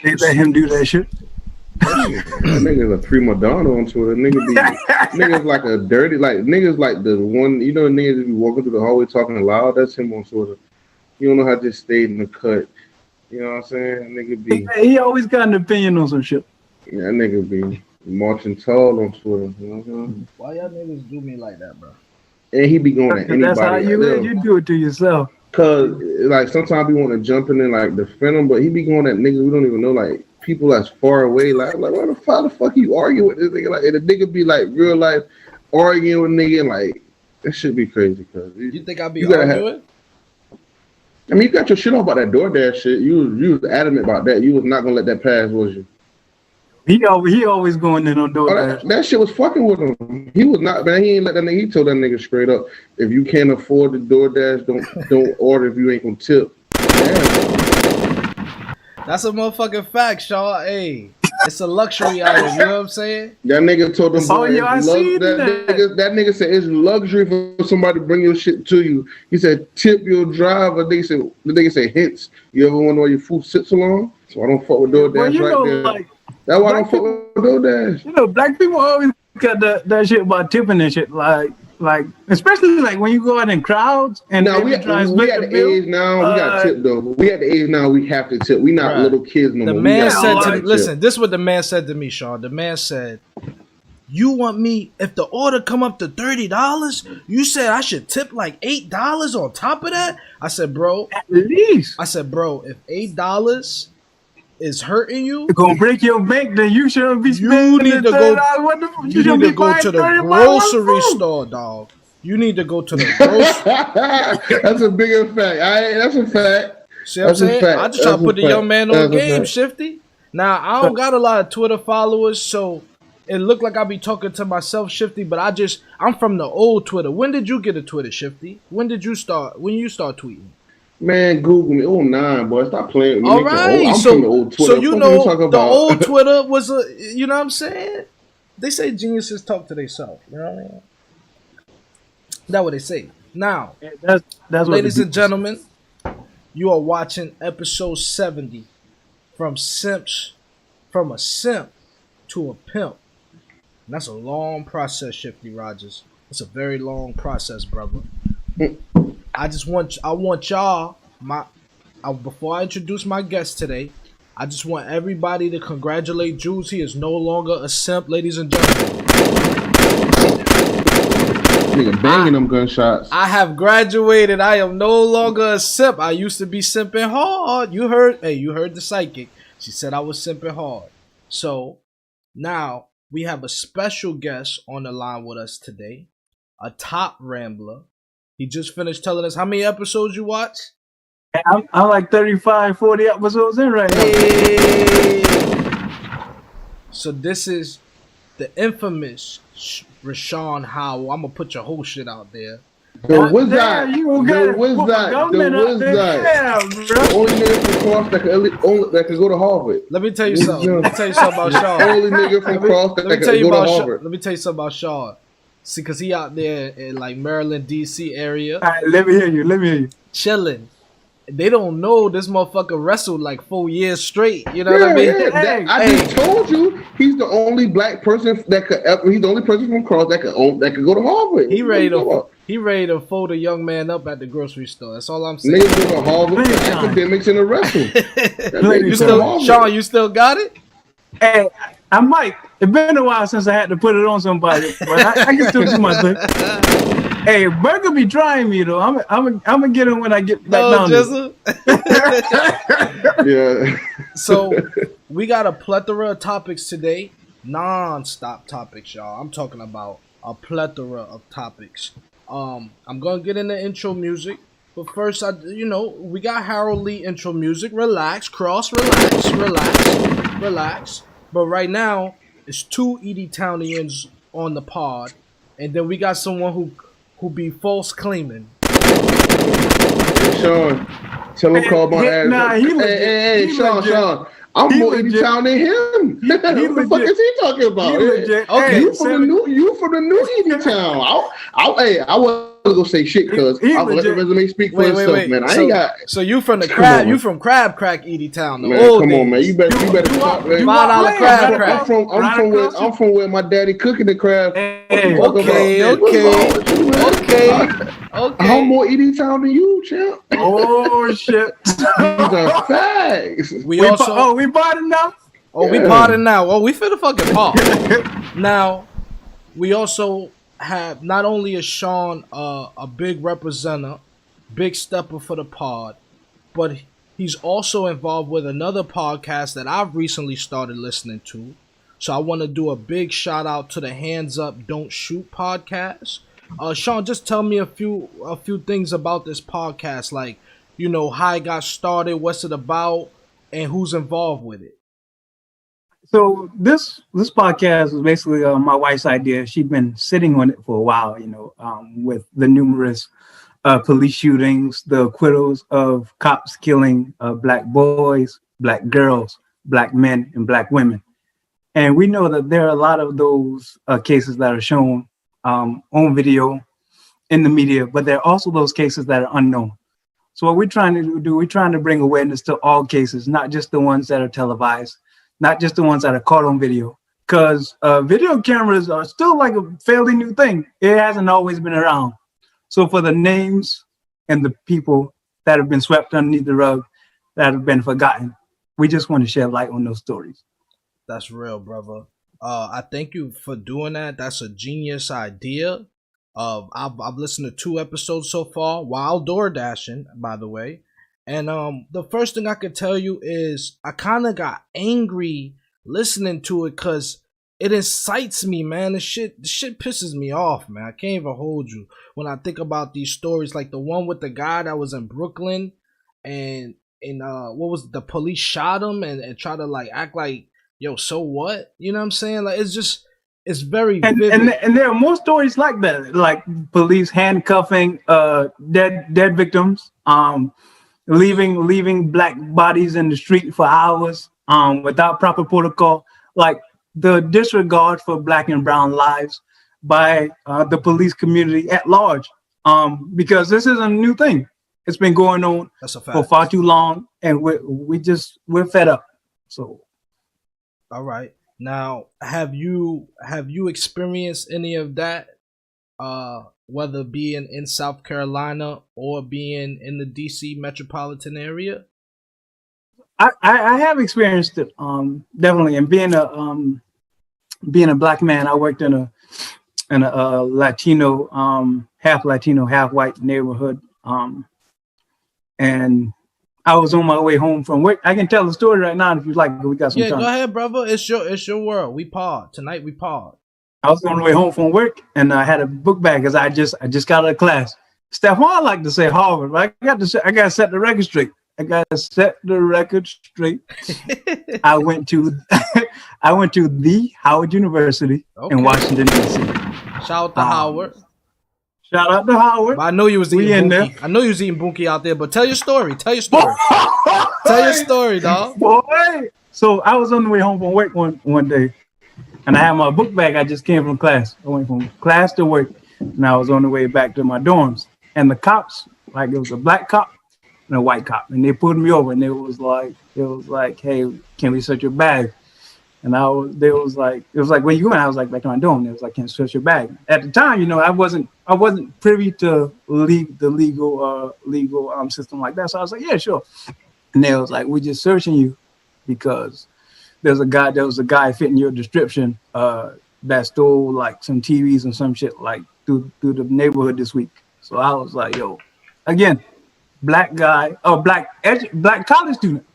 They let him do that shit. That nigga's a prima donna on Twitter. Niggas like a dirty, like niggas like the one, you know, niggas that be walking through the hallway talking loud. That's him on Twitter. You don't know how to just stay in the cut. You know what I'm saying? Nigga be. He always got an opinion on some shit. Yeah, that nigga be marching tall on Twitter. You know what I'm saying? Why y'all niggas do me like that, bro? And he be going at anybody. That's how you do it to yourself. Cause like sometimes we want to jump in and like defend him, but he be going at niggas we don't even know, like people that's far away. Like why the fuck you arguing with this nigga? Like, and the nigga be like real life arguing with nigga, like that should be crazy. Cause you think I be arguing? I mean, you got your shit off about that DoorDash shit. You was adamant about that. You was not gonna let that pass, was you? He always going in on DoorDash. That shit was fucking with him. He was not, man. He ain't let that nigga. He told that nigga straight up, if you can't afford the DoorDash, don't order if you ain't gonna tip. Damn. That's a motherfucking fact, Shaw. Hey, it's a luxury item. You know what I'm saying? That nigga told them, boy, that nigga said it's luxury for somebody to bring your shit to you. He said, tip your driver. The nigga said, hence, you ever wonder why your food sits so long? So I don't fuck with DoorDash there. Like, that's why I don't fuck with DoorDash. You know, black people always got that shit about tipping and shit. Like especially like when you go out in crowds and now we at the age now we got tip though. We at the age now we have to tip. We not little kids no more. The man said to me, listen, this is what the man said to me, Sean. The man said, you want me, if the order come up to $30, you said I should tip like $8 on top of that? I said, bro, at least. I said, bro, if $8 is hurting you, it's gonna break your bank, then you shouldn't be spending you need to go to the grocery store, dog. You need to go to the grocery. That's a bigger fact. That's a fact. See what I'm saying? I just try to put the young man on game, Shifty. Now, I don't got a lot of Twitter followers, so it looked like I be talking to myself, Shifty, but I'm from the old Twitter. When did you get a Twitter, Shifty? When you start tweeting? Man, Google me. 09, boy. Stop playing with me. All right. I'm from the old Twitter. So you know the old Twitter was you know what I'm saying? They say geniuses talk to themselves. You know what I mean? That's what they say. Now, that's ladies and gentlemen, you are watching episode 70 from a simp to a pimp. And that's a long process, Shifty Rogers. It's a very long process, brother. I want y'all, before I introduce my guest today, I just want everybody to congratulate Julz. He is no longer a simp, ladies and gentlemen. Nigga banging them gunshots. I have graduated. I am no longer a simp. I used to be simping hard. You heard the psychic. She said I was simping hard. So now we have a special guest on the line with us today, a top rambler. He just finished telling us how many episodes you watch. I'm like 35, 40 episodes in right now. So this is the infamous RASHAWN Howell. I'm gonna put your whole shit out there. The wizard. The only nigga from Cross that could go to Harvard. Let me tell you something. Let me tell you something about Sean. Only nigga from Cross that could go to Harvard. Let me tell you something about Sean. See, cause he out there in like Maryland, DC area. All right, let me hear you. Chilling. They don't know this motherfucker wrestled like 4 years straight. You know what I mean? Yeah, I just told you he's the only black person that could. He's the only person from Cross that could go to Harvard. He ready to fold a young man up at the grocery store. That's all I'm saying. Niggas go to Harvard for academics and the wrestling. Sean, you still got it? Hey, I might. It's been a while since I had to put it on somebody, but I can still do my thing. Hey, Burger be trying me though. I'm gonna get him when I get back down there. Yeah. So we got a plethora of topics today, non-stop topics, y'all. I'm talking about a plethora of topics. I'm gonna get into intro music, but first, we got Harold Lee intro music. Relax, Cross. Relax. But right now, it's two Edie Townians on the pod, and then we got someone who be false claiming. Hey, Sean, tell him call my ass. Nah, hey, Sean. I'm more Edie Town than him. What the fuck is he talking about? Okay, you from the new Edie Town. I gonna say shit because I'll let the resume speak for itself, man. I ain't got. So you from the crab? You from Crab Crack Edie Town? The man, old come days. on, man. You better stop, man. $5 crab crack. I'm from where my daddy cooking the crab. Hey, okay. I'm more Edie Town than you, champ. Oh shit! These are facts. We also. We partying now. Oh, we partying now. Oh, we finna fucking pop. Now, we also have not only is Sean a big representative, big stepper for the pod, but he's also involved with another podcast that I've recently started listening to. So I want to do a big shout out to the Hands Up Don't Shoot podcast. Sean, just tell me a few things about this podcast, like, you know, how it got started, what's it about, and who's involved with it. So this podcast was basically my wife's idea. She'd been sitting on it for a while, you know, with the numerous police shootings, the acquittals of cops killing black boys, black girls, black men, and black women. And we know that there are a lot of those cases that are shown on video in the media, but there are also those cases that are unknown. So what we're trying to do, we're trying to bring awareness to all cases, not just the ones that are televised, not just the ones that are caught on video, because video cameras are still like a fairly new thing. It hasn't always been around. So for the names and the people that have been swept underneath the rug, that have been forgotten, we just want to shed light on those stories. That's real, brother. I thank you for doing that. That's a genius idea. I've listened to 2 episodes so far while door dashing, by the way. And the first thing I could tell you is I kind of got angry listening to it because it incites me, man. The shit pisses me off, man. I can't even hold you when I think about these stories, like the one with the guy that was in Brooklyn and what was the police shot him and try to like act like, yo, so what? You know what I'm saying? Like it's very vivid. And there are more stories like that, like police handcuffing dead victims, leaving black bodies in the street for hours without proper protocol, like the disregard for black and brown lives by the police community at large, because this isn't a new thing. It's been going on for far too long, and we're fed up. So, all right. Now, have you experienced any of that, whether being in South Carolina or being in the DC metropolitan area? I have experienced it, definitely. And being a black man, I worked in a Latino, half Latino, half white neighborhood, and I was on my way home from work. I can tell the story right now if you like. We got some time. Yeah, go ahead, brother. It's your world. We pod tonight. We pod. I was on the way home from work, and I had a book bag because I just got out of class. Stephon like to say Harvard, but I got to set the record straight. I went to the Howard University in Washington D.C. Shout out to Howard. Shout out to Howard. But I know you was eating bunkie. I know you was eating bunkie out there. But tell your story. Tell your story. Tell your story, dog. Boy. So I was on the way home from work one day, and I had my book bag. I just came from class. I went from class to work, and I was on the way back to my dorms. And the cops, like it was a black cop and a white cop, and they pulled me over, and it was like, hey, can we search your bag? And it was like, where you going? I was like, back to my dorm. It was like, can you search your bag? At the time, you know, I wasn't privy to the legal system like that. So I was like, yeah, sure. And they was like, we're just searching you because there was a guy fitting your description that stole like some TVs and some shit like through the neighborhood this week. So I was like, yo, again, black guy, or black college student,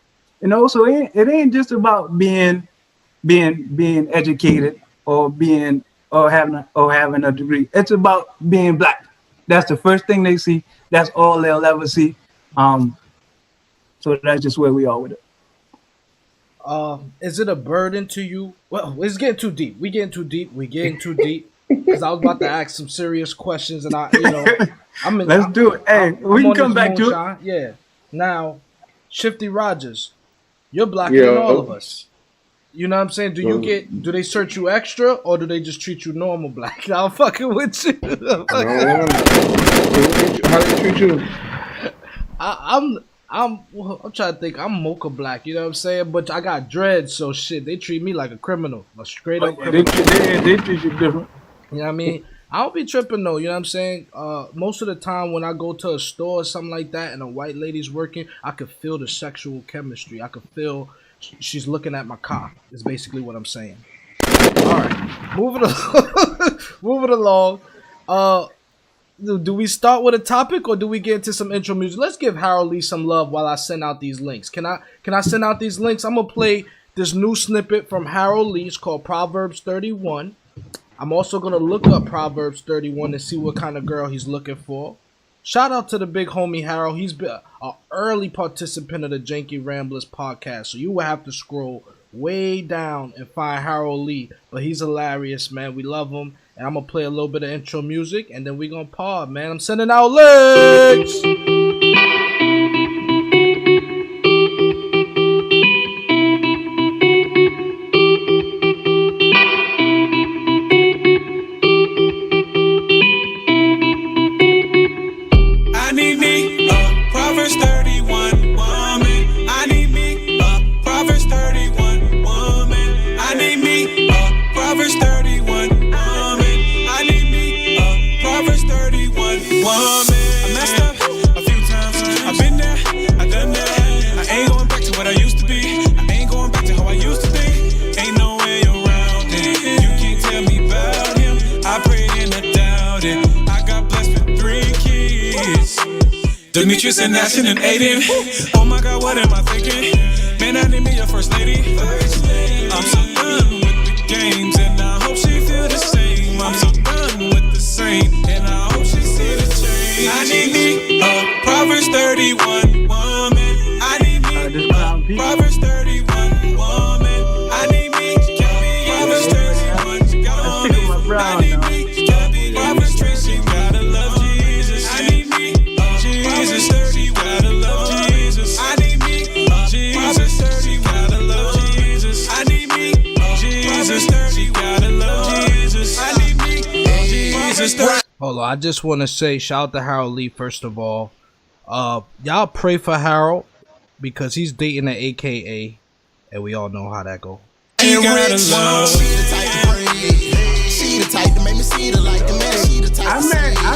you know. So it ain't just about being educated or having a degree. It's about being black. That's the first thing they see. That's all they'll ever see. So that's just where we are with it. Is it a burden to you? Well, it's getting too deep. We getting too deep. Because I was about to ask some serious questions, and let's do it. Hey, we can come back to it. Yeah. Now, Shifty Rogers, you're blacker than all of us. You know what I'm saying? Do they search you extra or do they just treat you normal black? I'm fucking with you. How they treat you? I'm trying to think. I'm mocha black, you know what I'm saying? But I got dreads, so shit, they treat me like a criminal, a straight up criminal. They treat you different. You know what I mean? I don't be tripping though, you know what I'm saying? Most of the time when I go to a store or something like that and a white lady's working, I could feel the sexual chemistry. I could feel she's looking at my cock, is basically what I'm saying. Alright, moving along. Do we start with a topic or do we get into some intro music? Let's give Harold Lee some love while I send out these links. Can I send out these links? I'm gonna play this new snippet from Harold Lee. It's called Proverbs 31. I'm also gonna look up Proverbs 31 to see what kind of girl he's looking for. Shout out to the big homie Harold. He's been an early participant of the Janky Ramblers podcast, so you will have to scroll way down and find Harold Lee. But he's hilarious, man. We love him. And I'm going to play a little bit of intro music, and then we're going to pod, man. I'm sending out links. I need me a Proverbs 31 woman. I need me a Proverbs 31 woman. I need me a Proverbs 31 woman. I need me a Proverbs 31 woman. I messed up a few times. I've been there, I done that. I ain't going back to what I used to be. I ain't going back to how I used to be. Ain't no way around it. You can't tell me about him. I pray and I doubt it. I got blessed with 3 kids. Demetrius and Ashton and Aiden. Oh my God, what am I thinking? Man, I need me a first lady. I'm so done with the games, and I hope she feel the same. I'm so done with the same, and I hope she see the change. I need me a Proverbs 31 woman. I need me a Proverbs 31 woman. I need me Proverbs 31. She got on me. I need me Proverbs 3. She gotta love Jesus. I need me Jesus 30. Gotta love Jesus. I need me Jesus 30. Gotta love Jesus. I need me Jesus 30. Gotta love Jesus. I need me Jesus 30. Hold on, I just want to say shout out to Harold Lee first of all. Y'all pray for Harold because he's dating an AKA, and we all know how that go. She gotta love. She the type to make me see the light. The man, she the type. I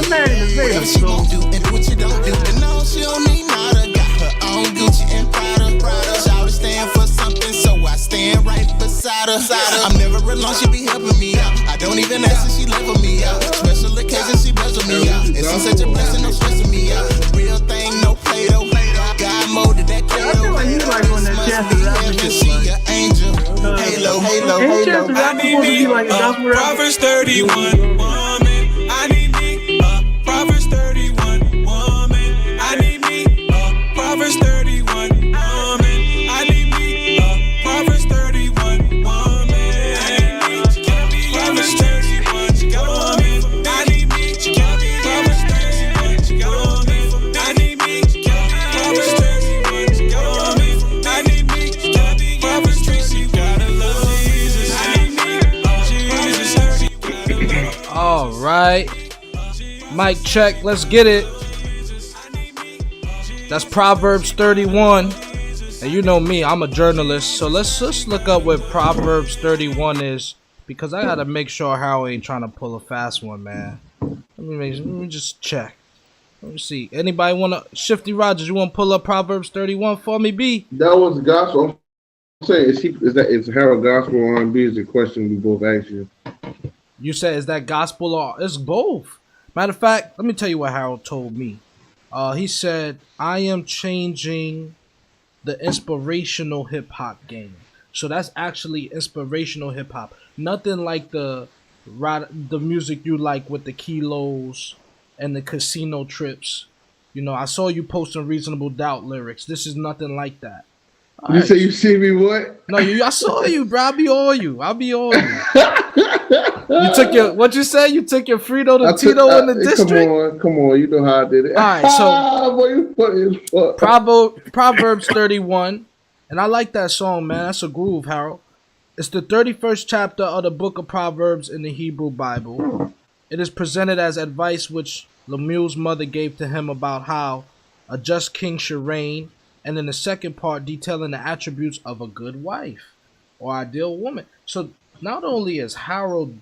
married the Whatever baby, she so gon' do and what you don't do. And no, she don't need nada. Got her own Gucci and Prada. Shout stand for something, so I stand right beside her. I'm never alone, she be helping me out. I don't even ask her, she level me out. Special occasion, she blessing me out. And she's such a blessing, no stressing me out. Real thing, no Play-Doh. God molded that I feel like you like on that Janky Ramblers. She an angel. Halo. Ain't Janky I need supposed to me be like a gospel a rapper? Proverbs 31 woman. I need me a Proverbs 31 woman. I need me a Proverbs 31 woman. I need me a Proverbs 31 woman. I need me Proverbs 31. She got on me. I need me Proverbs 31. She got on me. I need me Proverbs 31. She got on me. I need me Proverbs 3. She gotta love Jesus. I need me Jesus 30. All right, mic check. Let's get it. That's Proverbs 31, and you know me, I'm a journalist, so let's just look up what Proverbs 31 is, because I gotta make sure Harold ain't trying to pull a fast one, man. Let me just check. Let me see. Anybody wanna Shifty Rogers? You wanna pull up Proverbs 31 for me, B? That was gospel. I'm saying, is Harold gospel or R&B? Is the question we both asked you. You said, is that gospel or it's both? Matter of fact, let me tell you what Harold told me. He said, I am changing the inspirational hip hop game. So that's actually inspirational hip hop. Nothing like the music you like with the kilos and the casino trips. You know, I saw you posting Reasonable Doubt lyrics. This is nothing like that. You say you see me what? No, I saw you, bro. I'll be on you. You took your, what you say? You took your Frito to Tito in the district? Come on. You know how I did it. All right, so boy, you funny as fuck. Proverbs 31, and I like that song, man. That's a groove, Harold. It's the 31st chapter of the book of Proverbs in the Hebrew Bible. It is presented as advice which Lemuel's mother gave to him about how a just king should reign, and in the second part detailing the attributes of a good wife or ideal woman. So not only is Harold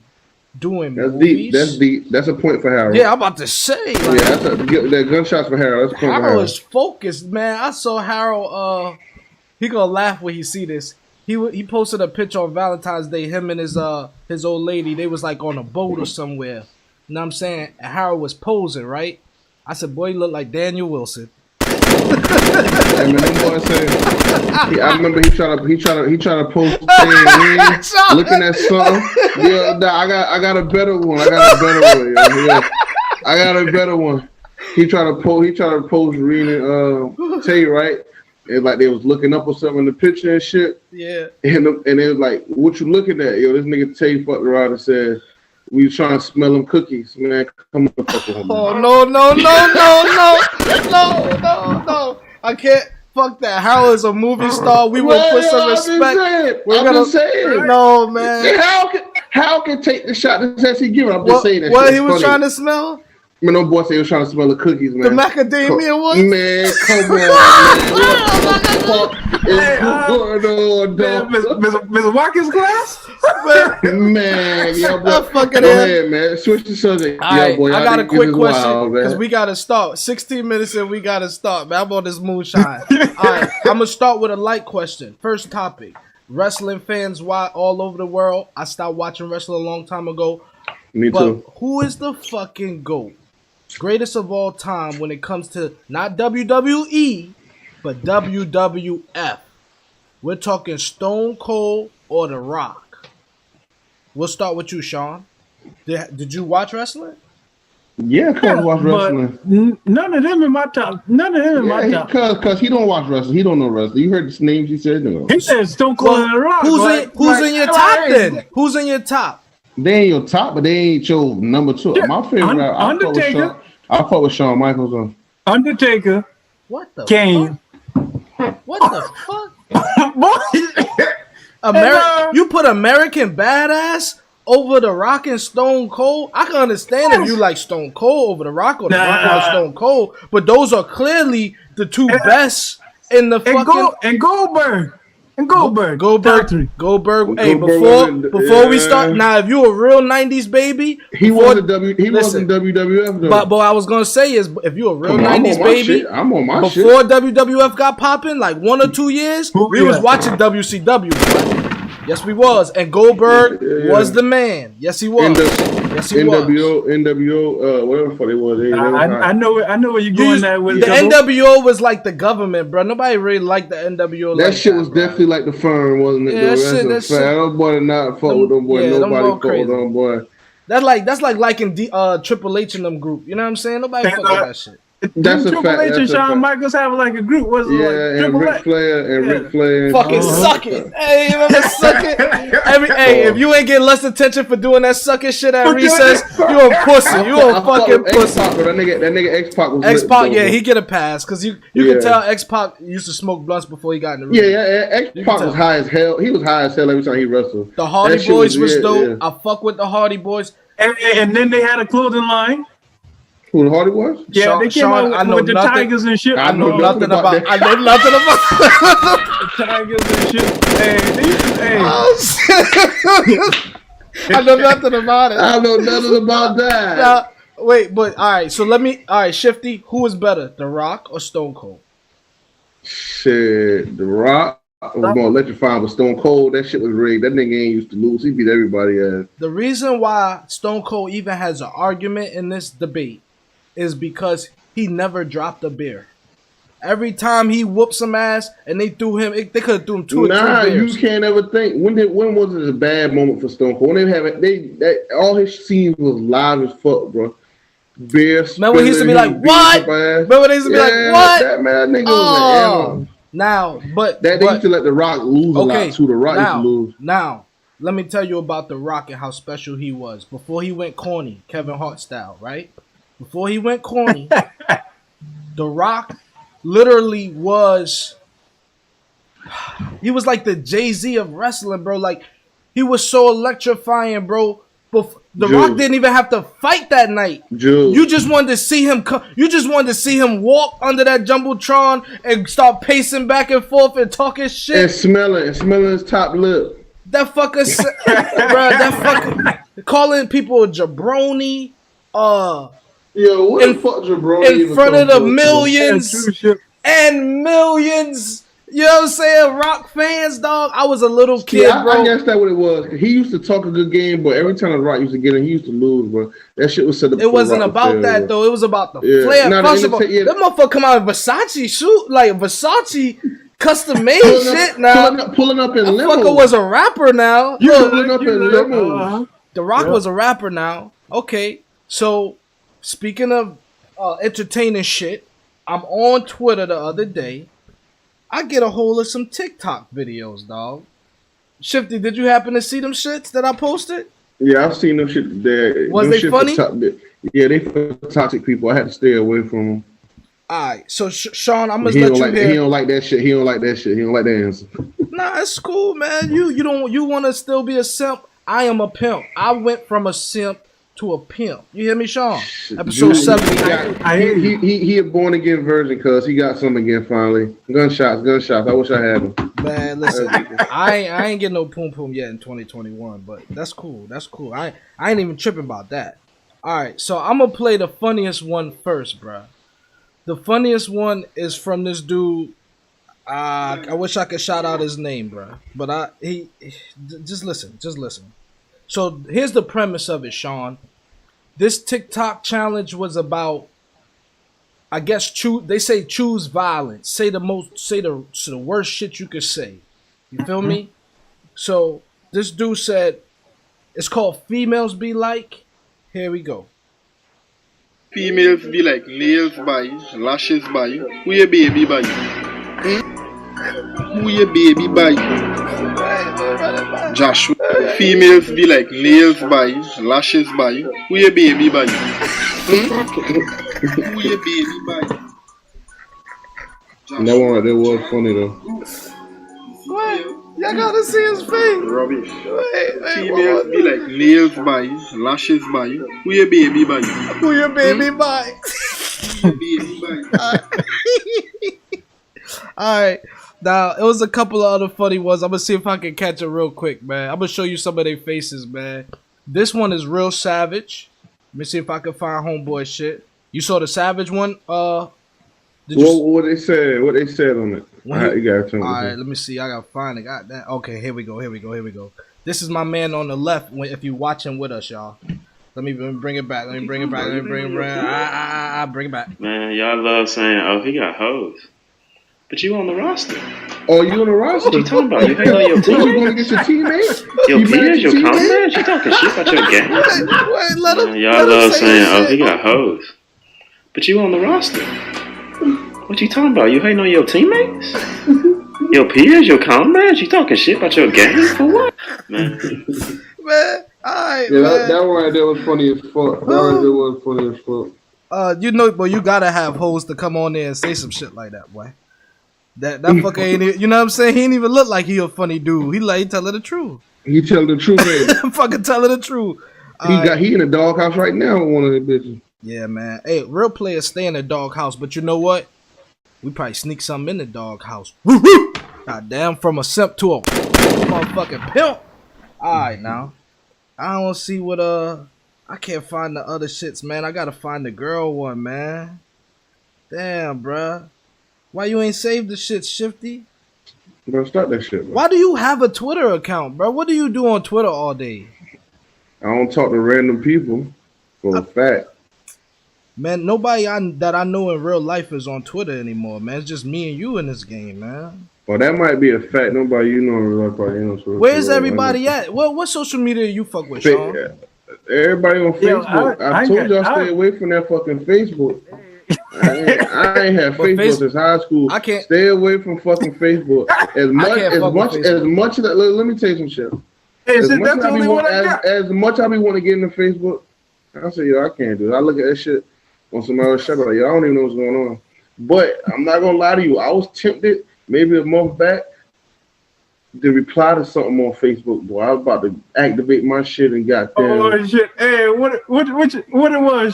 doing movies, that's deep. That's a point for Harold. Yeah, I'm about to say. Like, yeah, that gunshots for Harold. That's a point for Harold is focused, man. I saw Harold. He gonna laugh when he see this. He posted a picture on Valentine's Day. Him and his old lady. They was like on a boat or somewhere. You know what I'm saying? And Harold was posing, right? I said, boy, you look like Daniel Wilson. I remember he trying to post looking at something. Yeah, I got a better one. Yeah. I got a better one. He tried to post reading Tay, right? And like they was looking up or something in the picture and shit. Yeah. And it was like, what you looking at? Yo, this nigga Tay fucked around and said, we trying to smell them cookies, man. Come on, fuck with him. Oh no! I can't. Fuck that. Harold is a movie star. We will put some respect. I'm just saying. No, man. How can take the shot that says he giving? I'm just saying that. What he was trying to smell? Man, no boy said he was trying to smell the cookies, man. The macadamia ones? Man, come on, man. What the fuck is going on, dog? Mr. Watkins class? Man, yo, boy. Go ahead, man. Switch the subject. All right, boy, I got a quick question because we got to start. 16 minutes and we got to start, man. I'm on this moonshine. All right, I'm going to start with a light question. First topic. Wrestling fans all over the world. I stopped watching wrestling a long time ago. Me too. But who is the fucking GOAT? Greatest of all time when it comes to not WWE, but WWF. We're talking Stone Cold or The Rock. We'll start with you, Sean. Did you watch wrestling? Yeah, cuz watch wrestling. None of them in my top. Cuz he don't watch wrestling. He don't know wrestling. You heard the names he said? No. He said Stone Cold and The Rock. Who's in your top then? Who's in your top? They ain't your top, but they ain't your number two. Yeah. My favorite, Undertaker. I fuck with Shawn Michaels on. Undertaker. What the Kane. Fuck? What the fuck? You put American Badass over The Rock and Stone Cold? I can understand if you like Stone Cold over The Rock or The Rock over Stone Cold, but those are clearly the two best in the fucking... And Goldberg. Hey, before we start, now if you a real '90s baby, he wasn't WWF though. But I was gonna say is if you a real '90s baby, I'm on my shit. Before WWF got popping, like 1 or 2 years, we was watching WCW. Yes, we was, and Goldberg was the man. Yes, he was. NWO, whatever the fuck it was. I know where you're going at with the NWO was like the government, bro. Nobody really liked the NWO. That shit was definitely like the firm, wasn't it? Yeah, that shit. Those boys not fuck with them boys. Nobody fuck with them boys. That's like liking Triple H in them group. You know what I'm saying? Nobody fuck with that shit. That's a fact. H and Shawn Michaels have like a group. Was and Ric Flair. Fucking suck it. Hey, you remember suck it? Hey, if you ain't getting less attention for doing that sucking shit at recess, you a pussy. You a fucking pussy. That nigga X-Pac was X-Pac, yeah, he get a pass because you can tell X-Pac used to smoke blunts before he got in the ring. Yeah. X-Pac was high as hell. He was high as hell every time he wrestled. The Hardy Boys was dope. I fuck with the Hardy Boys. And then they had a clothing line. Who the Hardy was? Yeah, they came out with the Tigers and shit. I know nothing about the Tigers and shit. Hey. I know nothing about it. I know nothing about that. Wait, but all right, Shifty, who is better, The Rock or Stone Cold? Shit, The Rock was more electrifying, but Stone Cold, that shit was rigged. That nigga ain't used to lose. He beat everybody ass. The reason why Stone Cold even has an argument in this debate is because he never dropped a beer. Every time he whooped some ass and they threw him, they could have threw him 2 or 3 beers. You can't ever think. When was it a bad moment for Stone Cold? When all his scenes was live as fuck, bro. Beer. Remember when he used to be like, what? Remember when he used to be like, what? That nigga was like, now, but they used to let The Rock lose a lot too. The Rock used to lose. Now, let me tell you about The Rock and how special he was. Before he went corny, Kevin Hart style, right? Before he went corny, The Rock literally was... He was like the Jay-Z of wrestling, bro. Like, He was so electrifying, bro. But The Julz. Rock didn't even have to fight that night. Julz. You just wanted to see him. You just wanted to see him walk under that jumbotron and start pacing back and forth and talking shit. And smelling his top lip. That fucker, bro. That fucker calling people a jabroni. Yo, what the fuck, jabroni? In front of the millions and millions. You know what I'm saying? Rock fans, dog. I was a little kid, bro. I guess that's what it was. He used to talk a good game, but every time the Rock used to get him, he used to lose, bro. That shit was set up. It wasn't about that, though. It was about the flair. First of all, that motherfucker come out in Versace suit, like Versace custom made shit now. Pulling up in limo. That fucker was a rapper now. Pulling up in limo. The Rock was a rapper now. Okay, so speaking of entertaining shit, I'm on Twitter the other day. I get a hold of some TikTok videos, dog. Shifty, did you happen to see them shits that I posted? Yeah, I've seen them shit there. Was they funny? Yeah, they for toxic people. I had to stay away from them. All right, so Sean, I'm gonna let you hear. He don't like that shit. He don't like that shit. He don't like that answer. Nah, it's cool, man. You want to still be a simp? I am a pimp. I went from a simp to a pimp. You hear me, Sean? Episode 70. He a born again version, cause he got some again finally. Gunshots. I wish I had them. Man, listen, I ain't getting no poom poom yet in 2021, but that's cool. That's cool. I ain't even tripping about that. All right, so I'm gonna play the funniest one first, bruh. The funniest one is from this dude. I wish I could shout out his name, bruh. But just listen. So here's the premise of it, Sean. This TikTok challenge was about, I guess, they say choose violence. Say the worst shit you could say. You feel me? So this dude said, it's called Females Be Like. Here we go. Females be like nails by you, lashes by you. Who your baby by you? Who your baby by you? Joshua. Females be like nails by you, lashes by you. Who your baby by you? Who your baby by you? Joshua. That one right there was funny though. What? Y'all gotta see his face. Rubbish. Females be like nails by you, lashes by you. Who your baby by you? Who your baby by? Who your baby by you? Alright. Now, it was a couple of other funny ones. I'm gonna see if I can catch it real quick, man. I'm gonna show you some of their faces, man. This one is real savage. Let me see if I can find homeboy shit. You saw the savage one? What they said? What they said on it? You gotta tell me. All right, let me see. I gotta find it. Got that? Okay, here we go. This is my man on the left. If you watching with us, y'all. Let me bring it back. Bring it back. Man, y'all love saying, "Oh, he got hoes," but you on the roster. Oh, you on the roster? What you talking about? You hanging on your team? You going to get your teammates? Your peers, your comrades? You talking shit about your gang? Wait, let him. Y'all love saying, "Oh, he got hoes," but you on the roster. What you talking about? You hating on your teammates? Your peers, your comrades? You talking shit about your gang? For what? Man, alright, yeah, man. That one right there was funny as fuck. You know, but you gotta have hoes to come on there and say some shit like that, boy. That fucker ain't, you know what I'm saying? He ain't even look like he a funny dude. He telling the truth. He telling the truth, man. Fucking telling the truth. He in the doghouse right now with one of the bitches. Yeah, man. Hey, real players stay in the doghouse, but you know what? We probably sneak something in the doghouse. Woo-hoo! Goddamn, from a simp to a motherfucking pimp. Alright, now. I don't see what, I can't find the other shits, man. I gotta find the girl one, man. Damn, bruh. Why you ain't saved the shit, Shifty? Bro, start that shit, bro. Why do you have a Twitter account, bro? What do you do on Twitter all day? I don't talk to random people for a fact. Man, nobody that I know in real life is on Twitter anymore, man. It's just me and you in this game, man. Well, that might be a fact. Nobody you know in real life probably ain't on Twitter. Where's everybody at? What social media you fuck with, Sean? Everybody on Facebook. I told y'all stay away from that fucking Facebook. I ain't had Facebook since high school. I can't stay away from fucking Facebook. As much as let me tell you some shit. As much I be want to get into Facebook, I say, yo, I can't do it. I look at that shit on some other shit, like, yo, I don't even know what's going on. But I'm not gonna lie to you, I was tempted maybe a month back to reply to something on Facebook, boy. I was about to activate my shit and got there. Oh shit! Hey, what it was,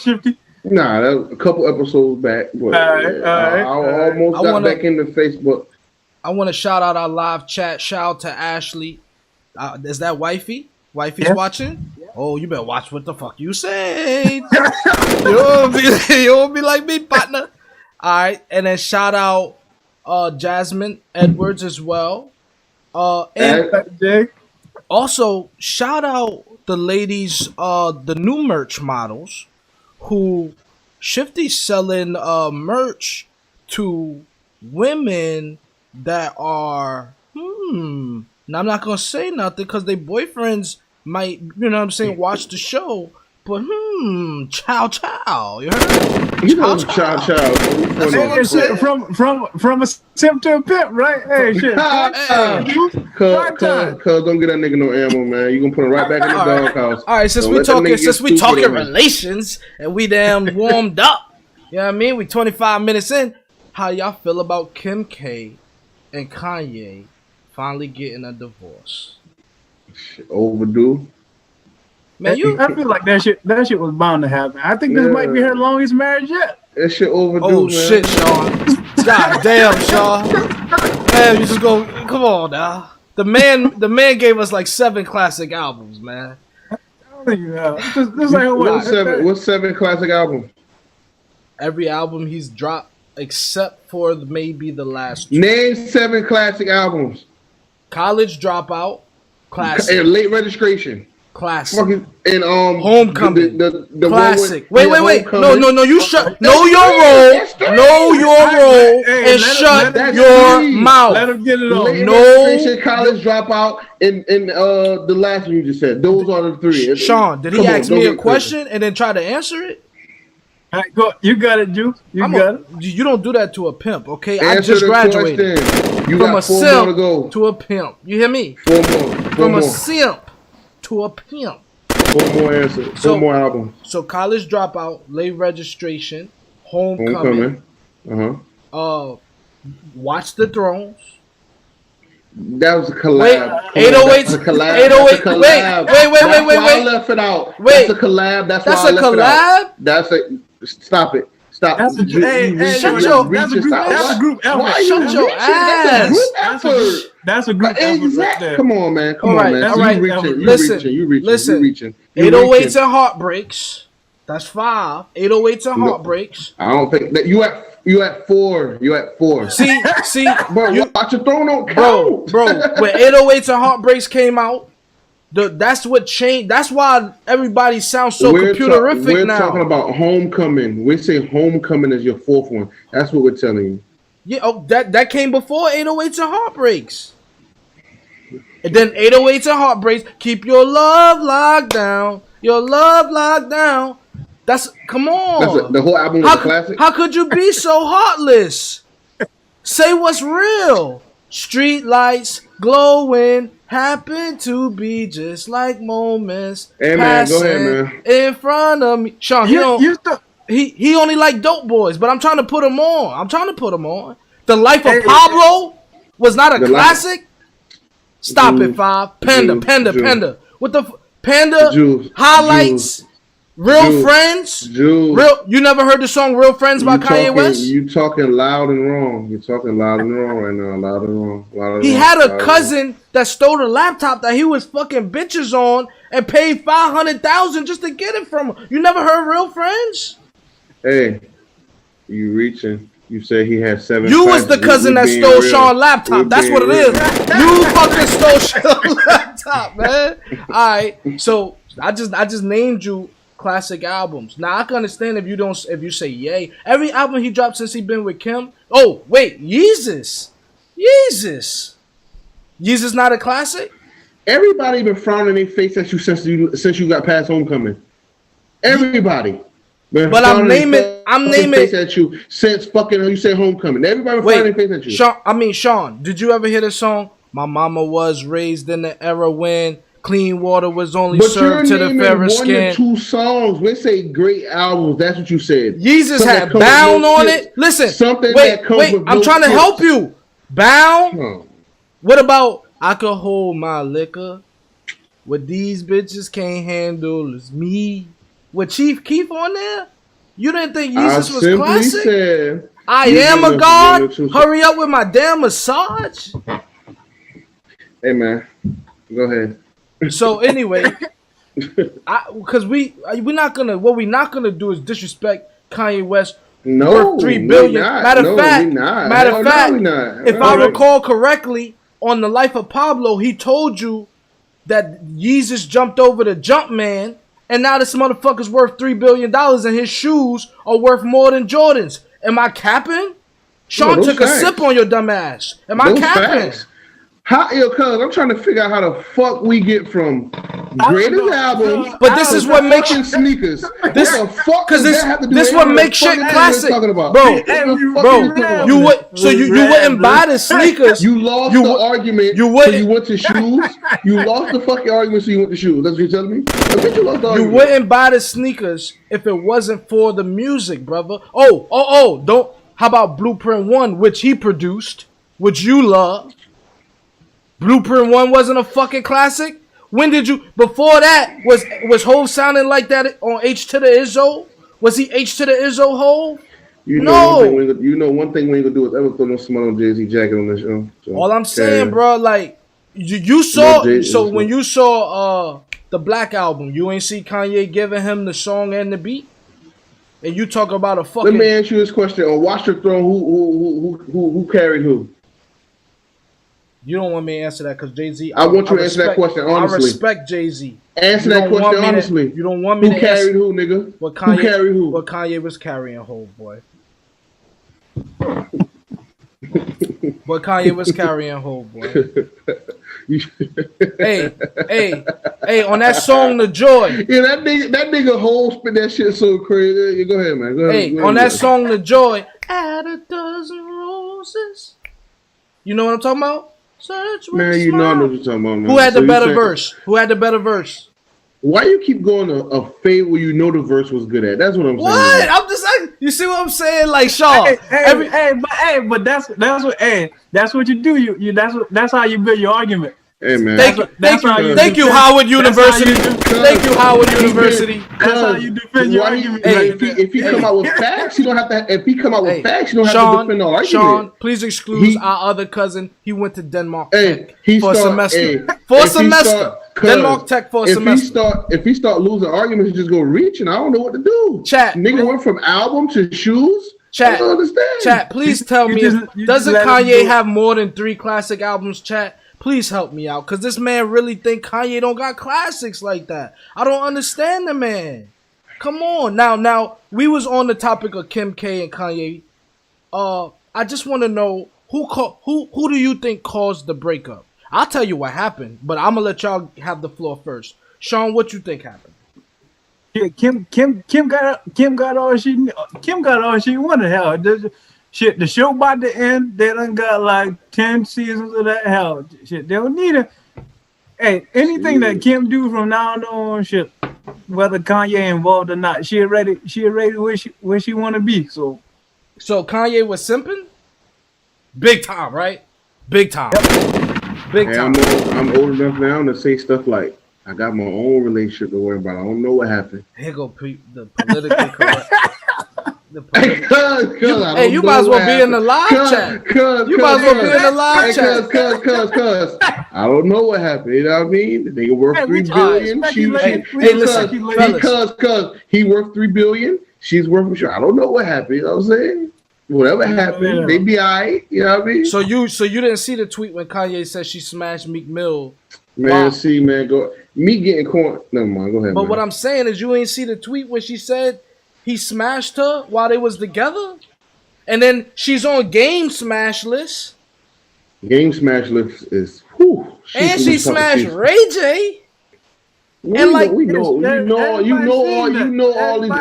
Shifty? Nah, that was a couple episodes back. But I almost got back into Facebook. I want to shout out our live chat. Shout out to Ashley. Is that wifey? Wifey's watching? Yeah. Oh, you better watch what the fuck you say. you won't be like me, partner. All right, and then shout out Jasmine Edwards as well. And also shout out the ladies, the new merch models, who Shifty's selling merch to women that are Now I'm not gonna say nothing because their boyfriends might, you know what I'm saying, watch the show. But chow chow. You heard? You know chow chow. From a simp to a pimp, right? Hey, shit. Cuz don't get that nigga no ammo, man. You gonna put him right back in the doghouse. All right, since we talking relations and we damn warmed up. You know what I mean? We 25 minutes in. How y'all feel about Kim K and Kanye finally getting a divorce? Shit, overdue. Man, I feel like that shit was bound to happen. I think this might be her longest marriage yet. That shit overdue, man. Shit, Sean. God damn, Sean. Man, you just go. Come on now. The man gave us like 7 classic albums, man. What's 7 classic albums? Every album he's dropped except for maybe the last 2. Name 7 classic albums. College Dropout, classic. And Late Registration. Classic. And Homecoming. The classic. Wait. No. You shut. Know your role. Know your role and shut your mouth. Let him get it on. No. College Dropout and the last one you just said. Those are the 3. Sean, did he ask me a question and then try to answer it? All right, go. You got it, Ju. You got it. You don't do that to a pimp, okay? I just graduated. You from got a 4 simp more to go. To a pimp. You hear me? 4 more. From a simp to a pimp. 4 more answers. 4 more albums. So College Dropout, Late Registration, Homecoming. Watch the Thrones. That was a collab. Wait, 808. That's a collab. 808. Wait. I left it out. Wait. That's a collab. That's a why I left collab? it out. That's a stop it. Stop. That's a group effort. Shut your ass. That's a group effort right there. Come on, man. Come on, man. All right. You reaching. 808s and Heartbreaks. That's 5. 808s and Heartbreaks. I don't think that you at 4. You at 4. See, bro. Watch your throne don't count. Bro. When 808s and Heartbreaks came out, that's what changed. That's why everybody sounds so computerific now. We're talking about Homecoming. We're saying Homecoming is your 4th one. That's what we're telling you. Yeah, that came before 808s and Heartbreaks. And then 808s and Heartbreaks, keep your love locked down. Your love locked down. Come on. The whole album was a classic. How could you be so heartless? Say what's real. Street lights glowing happen to be just like moments passing in front of me. Sean, he only like dope boys, but I'm trying to put him on. The Life of Pablo was not a classic. Stop it, 5. Panda. What the Panda highlights? Real Friends? You never heard the song Real Friends by Kanye West? You talking loud and wrong. You're talking loud and wrong right now. Loud and wrong. He had a cousin that stole the laptop that he was fucking bitches on and paid $500,000 just to get it from him. You never heard Real Friends? Hey, you reaching. You say he had 7. You was the cousin that stole Sean's laptop. That's what it is. You fucking stole Sean's laptop, man. All right. So I just named you classic albums. Now I can understand if you say yay. Every album he dropped since he been with Kim. Oh wait, Yeezus not a classic. Everybody been frowning their face at you since you got past Homecoming. Everybody. But I'm naming face at you since fucking you said Homecoming. Everybody been frowning their face at you. Sean, did you ever hear the song? My mama was raised in the era when clean water was only served to the fairer skin. 1 or 2 songs. We say great albums. That's what you said. Yeezus had Bound on it. Listen, wait. I'm trying to help you. Bound. What about I could hold my liquor. What these bitches can't handle is me. With Chief Keef on there? You didn't think Jesus was classic? Said, I am a god. Hurry up with my damn massage. Hey man, go ahead. So anyway, because we're not gonna. What we're not gonna do is disrespect Kanye West. No, worth $3 billion. Matter of fact, if I recall correctly, on The Life of Pablo, he told you that Yeezus jumped over the jump man, and now this motherfucker's worth $3 billion, and his shoes are worth more than Jordan's. Am I capping? Sean took a sip on your dumb ass. Am I capping? How, yo, cuz I'm trying to figure out how the fuck we get from greatest albums, but this is what makes sneakers. This because this what makes shit classic, bro. You wouldn't buy the sneakers. You lost the argument. So you went to shoes. You lost the fucking argument, so you went to shoes. That's what you're telling me. You wouldn't buy the sneakers if it wasn't for the music, brother. Don't. How about Blueprint 1, which he produced, which you love? Blueprint 1 wasn't a fucking classic. When did you? Before that, was Hov sounding like that on H to the Izzo? Was he H to the Izzo Hov? No. One thing we ain't gonna do is ever throw no smut on Jay-Z jacket on this show. So, all I'm saying, bro, like you saw. So when you saw the Black album, you ain't see Kanye giving him the song and the beat, and you talk about a fucking. Let me ask you this question: on Watch the Throne, who carried who? You don't want me to answer that because Jay-Z. I want you to answer that question honestly. I respect Jay-Z. Answer that question honestly. You don't want me to answer. Who carried who, nigga? Who carried who? What Kanye was carrying, whole boy. What Kanye was carrying, whole boy. hey, on that song, The Joy. Yeah, that nigga whole spit that shit so crazy. Go ahead, man. Go ahead. On that song, The Joy. Add a dozen roses. You know what I'm talking about? Man, you know what you're talking about, man. Who had the better verse? Who had the better verse? Why you keep going a fade where you know the verse was good at? That's what I'm saying. What? I'm just like, you see what I'm saying? Like Shaw. But that's what you do. That's how you build your argument. Hey man, thank you, Howard University. Thank you, Howard University. That's how you defend your argument. If he come out with facts, you don't have to. If he come out with facts, you don't have to defend the argument. Sean, please excuse our other cousin. He went to Denmark Tech for a semester. Denmark Tech for a semester. If he start losing arguments, he just go reaching. I don't know what to do. Chat. Nigga went from album to shoes. Chat. I don't understand. Chat. Please tell me, doesn't Kanye have more than 3 classic albums? Chat. Please help me out, because this man really think Kanye don't got classics like that. I don't understand the man. Come on. Now, we was on the topic of Kim K and Kanye. I just want to know, who do you think caused the breakup? I'll tell you what happened, but I'm going to let y'all have the floor first. Sean, what you think happened? Yeah, Kim got all she wanted. Hell, shit, the show about to end. They done got like 10 seasons of that. Hell, shit, they don't need it. Hey, anything that Kim do from now on, shit, whether Kanye involved or not, she already where she want to be. So Kanye was simping, big time, right? Big time, big time. I'm old enough now to say stuff like, I got my own relationship to worry about. I don't know what happened. Here go the politically correct. Hey, you might as well be in the live chat. You might as well be in the live chat. Cuz. I don't know what happened. You know what I mean? The nigga worth $3 billion. Cuz he worth $3 billion. She's worth sure. I don't know what happened. You know what I'm saying? Whatever happened, they be alright. You know what I mean? So you didn't see the tweet when Kanye said she smashed Meek Mill. Man, see, man, go me getting corn. Never mind, go ahead. But what I'm saying is, you ain't see the tweet when she said he smashed her while they was together, and then she's on Game Smash list. Game Smash list is whew. And she smashed Ray J. And like you know all the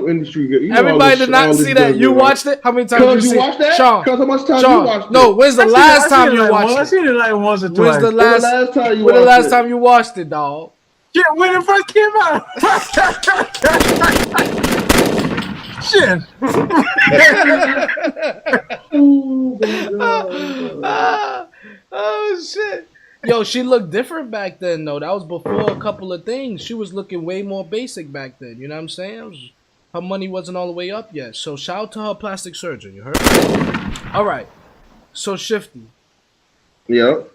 industry. Everybody did not see that. You watched it? How many times you watched that? Sean, how much time you watched it? No, when's the last time you watched it? I seen it like once or twice. When's the last time you watched it? When the last time you watched it, dog? Yeah, when it first came out. Shit. Oh shit. Yo, she looked different back then though. That was before a couple of things. She was looking way more basic back then. You know what I'm saying? Her money wasn't all the way up yet. So shout out to her plastic surgeon. You heard? All right. So Shifty. Yep.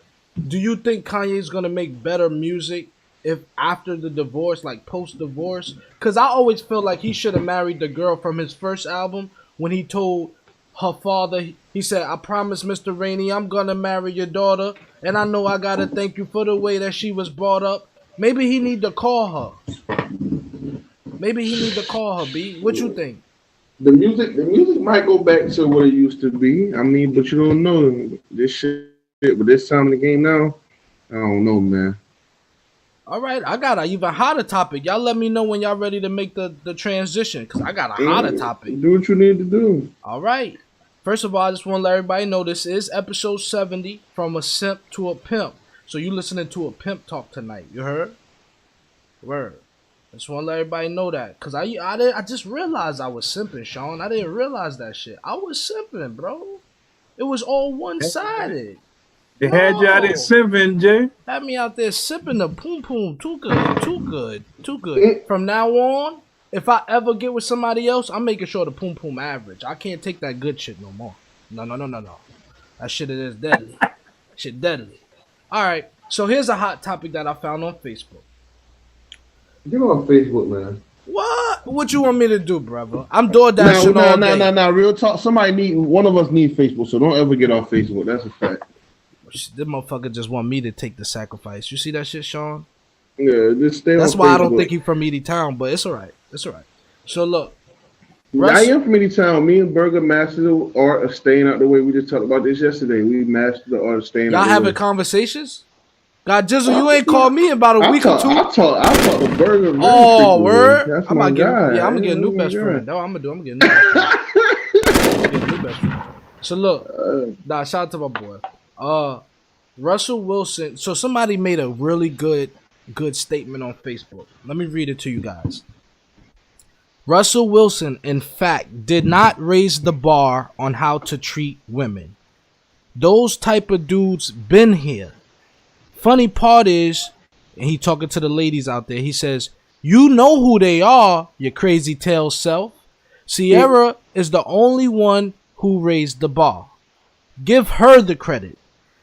Do you think Kanye's gonna make better music if after the divorce, like post-divorce? Because I always feel like he should have married the girl from his first album when he told her father, he said, I promise Mr. Rainey I'm gonna marry your daughter, and I know I gotta thank you for the way that she was brought up. Maybe he need to call her. Maybe he need to call her, B. What you think? The music might go back to what it used to be. I mean, but you don't know this shit with this time in the game now. I don't know, man. All right, I got an even hotter topic. Y'all let me know when y'all ready to make the transition, because I got a hotter topic. Do what you need to do. All right. First of all, I just want to let everybody know this is episode 70, from a simp to a pimp. So you listening to a pimp talk tonight. You heard? Word. I just want to let everybody know that. Because I just realized I was simping, Sean. I didn't realize that shit. I was simping, bro. It was all one-sided. They had you out there simping, Jay. Had me out there sipping the poom poom. Too good. Too good. Too good. From now on, if I ever get with somebody else, I'm making sure the poom poom average. I can't take that good shit no more. No. That shit is deadly. Shit deadly. All right. So here's a hot topic that I found on Facebook. Get on Facebook, man. What? What you want me to do, brother? I'm door dashing all day. No. Real talk. One of us need Facebook, so don't ever get off Facebook. That's a fact. This motherfucker just want me to take the sacrifice. You see that shit, Sean? Yeah, just stay on Facebook. That's why I don't think he from Edie Town, but it's all right. It's all right. So look. I am from Edie Town. Me and Burger mastered the art of staying out the way. We just talked about this yesterday. We mastered the art of staying out the way. Y'all having conversations? God Jizzle, you ain't called me about a week or two. I talk to Burger. Oh, word? That's my guy. I'm gonna get a new best friend. No, I'm gonna get a new best friend. So look, shout out to my boy. Russell Wilson. So somebody made a really good statement on Facebook. Let me read it to you guys. Russell Wilson, in fact, did not raise the bar on how to treat women. Those type of dudes been here. Funny part is, and he talking to the ladies out there, he says, you know who they are, you crazy tail self. Sierra is the only one who raised the bar. Give her the credit.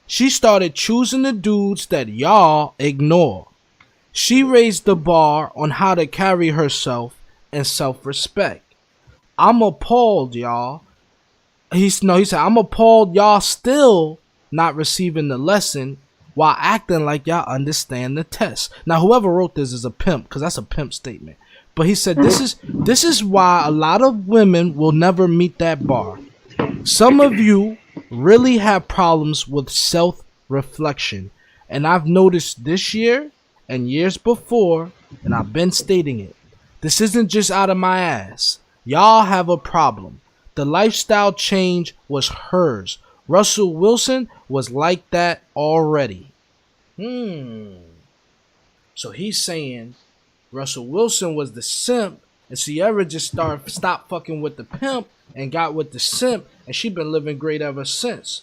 She started choosing the dudes that y'all ignore. She raised the bar on how to carry herself and self-respect. I'm appalled, y'all. He said, I'm appalled y'all still not receiving the lesson while acting like y'all understand the test. Now, whoever wrote this is a pimp, because that's a pimp statement. But he said, this is why a lot of women will never meet that bar. Some of you really have problems with self-reflection. And I've noticed this year and years before, and I've been stating it. This isn't just out of my ass. Y'all have a problem. The lifestyle change was hers. Russell Wilson was like that already. So he's saying Russell Wilson was the simp, and Sierra just stopped fucking with the pimp and got with the simp, and she been living great ever since.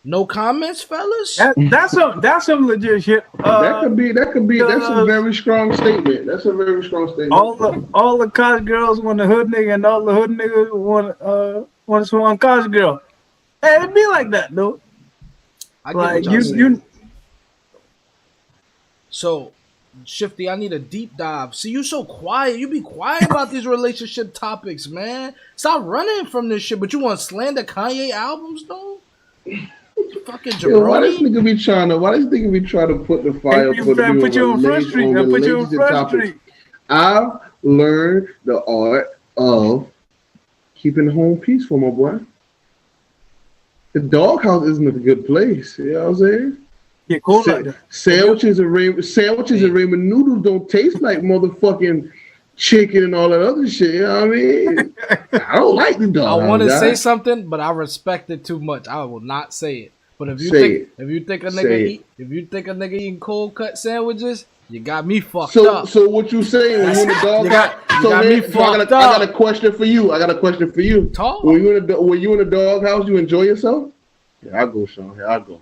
No comments, fellas? That's some legit shit. That could be. That's a very strong statement. That's a very strong statement. All the college girls want a hood nigga, and all the hood niggas want some college girl. Hey, it be like that, though. I get like you. So, Shifty, I need a deep dive. See, you so quiet. You be quiet about these relationship topics, man. Stop running from this shit. But you want to slander Kanye albums, though? Fucking jabroni. Why this nigga be trying to put the fire for the put you on Front Street? Put you on Front Street. I've learned the art of keeping home peaceful, my boy. The doghouse isn't a good place. You know what I'm saying? Yeah, cool. Like that. Sandwiches and ramen noodles don't taste like motherfucking chicken and all that other shit. You know what I mean? I don't like the dog. I want to say something, but I respect it too much. I will not say it. But if you think a nigga eating cold cut sandwiches, You got me fucked up. So what you saying when you in the doghouse? I got a question for you. Talk. When you in the doghouse, you enjoy yourself? Here I go, Sean. Here I go.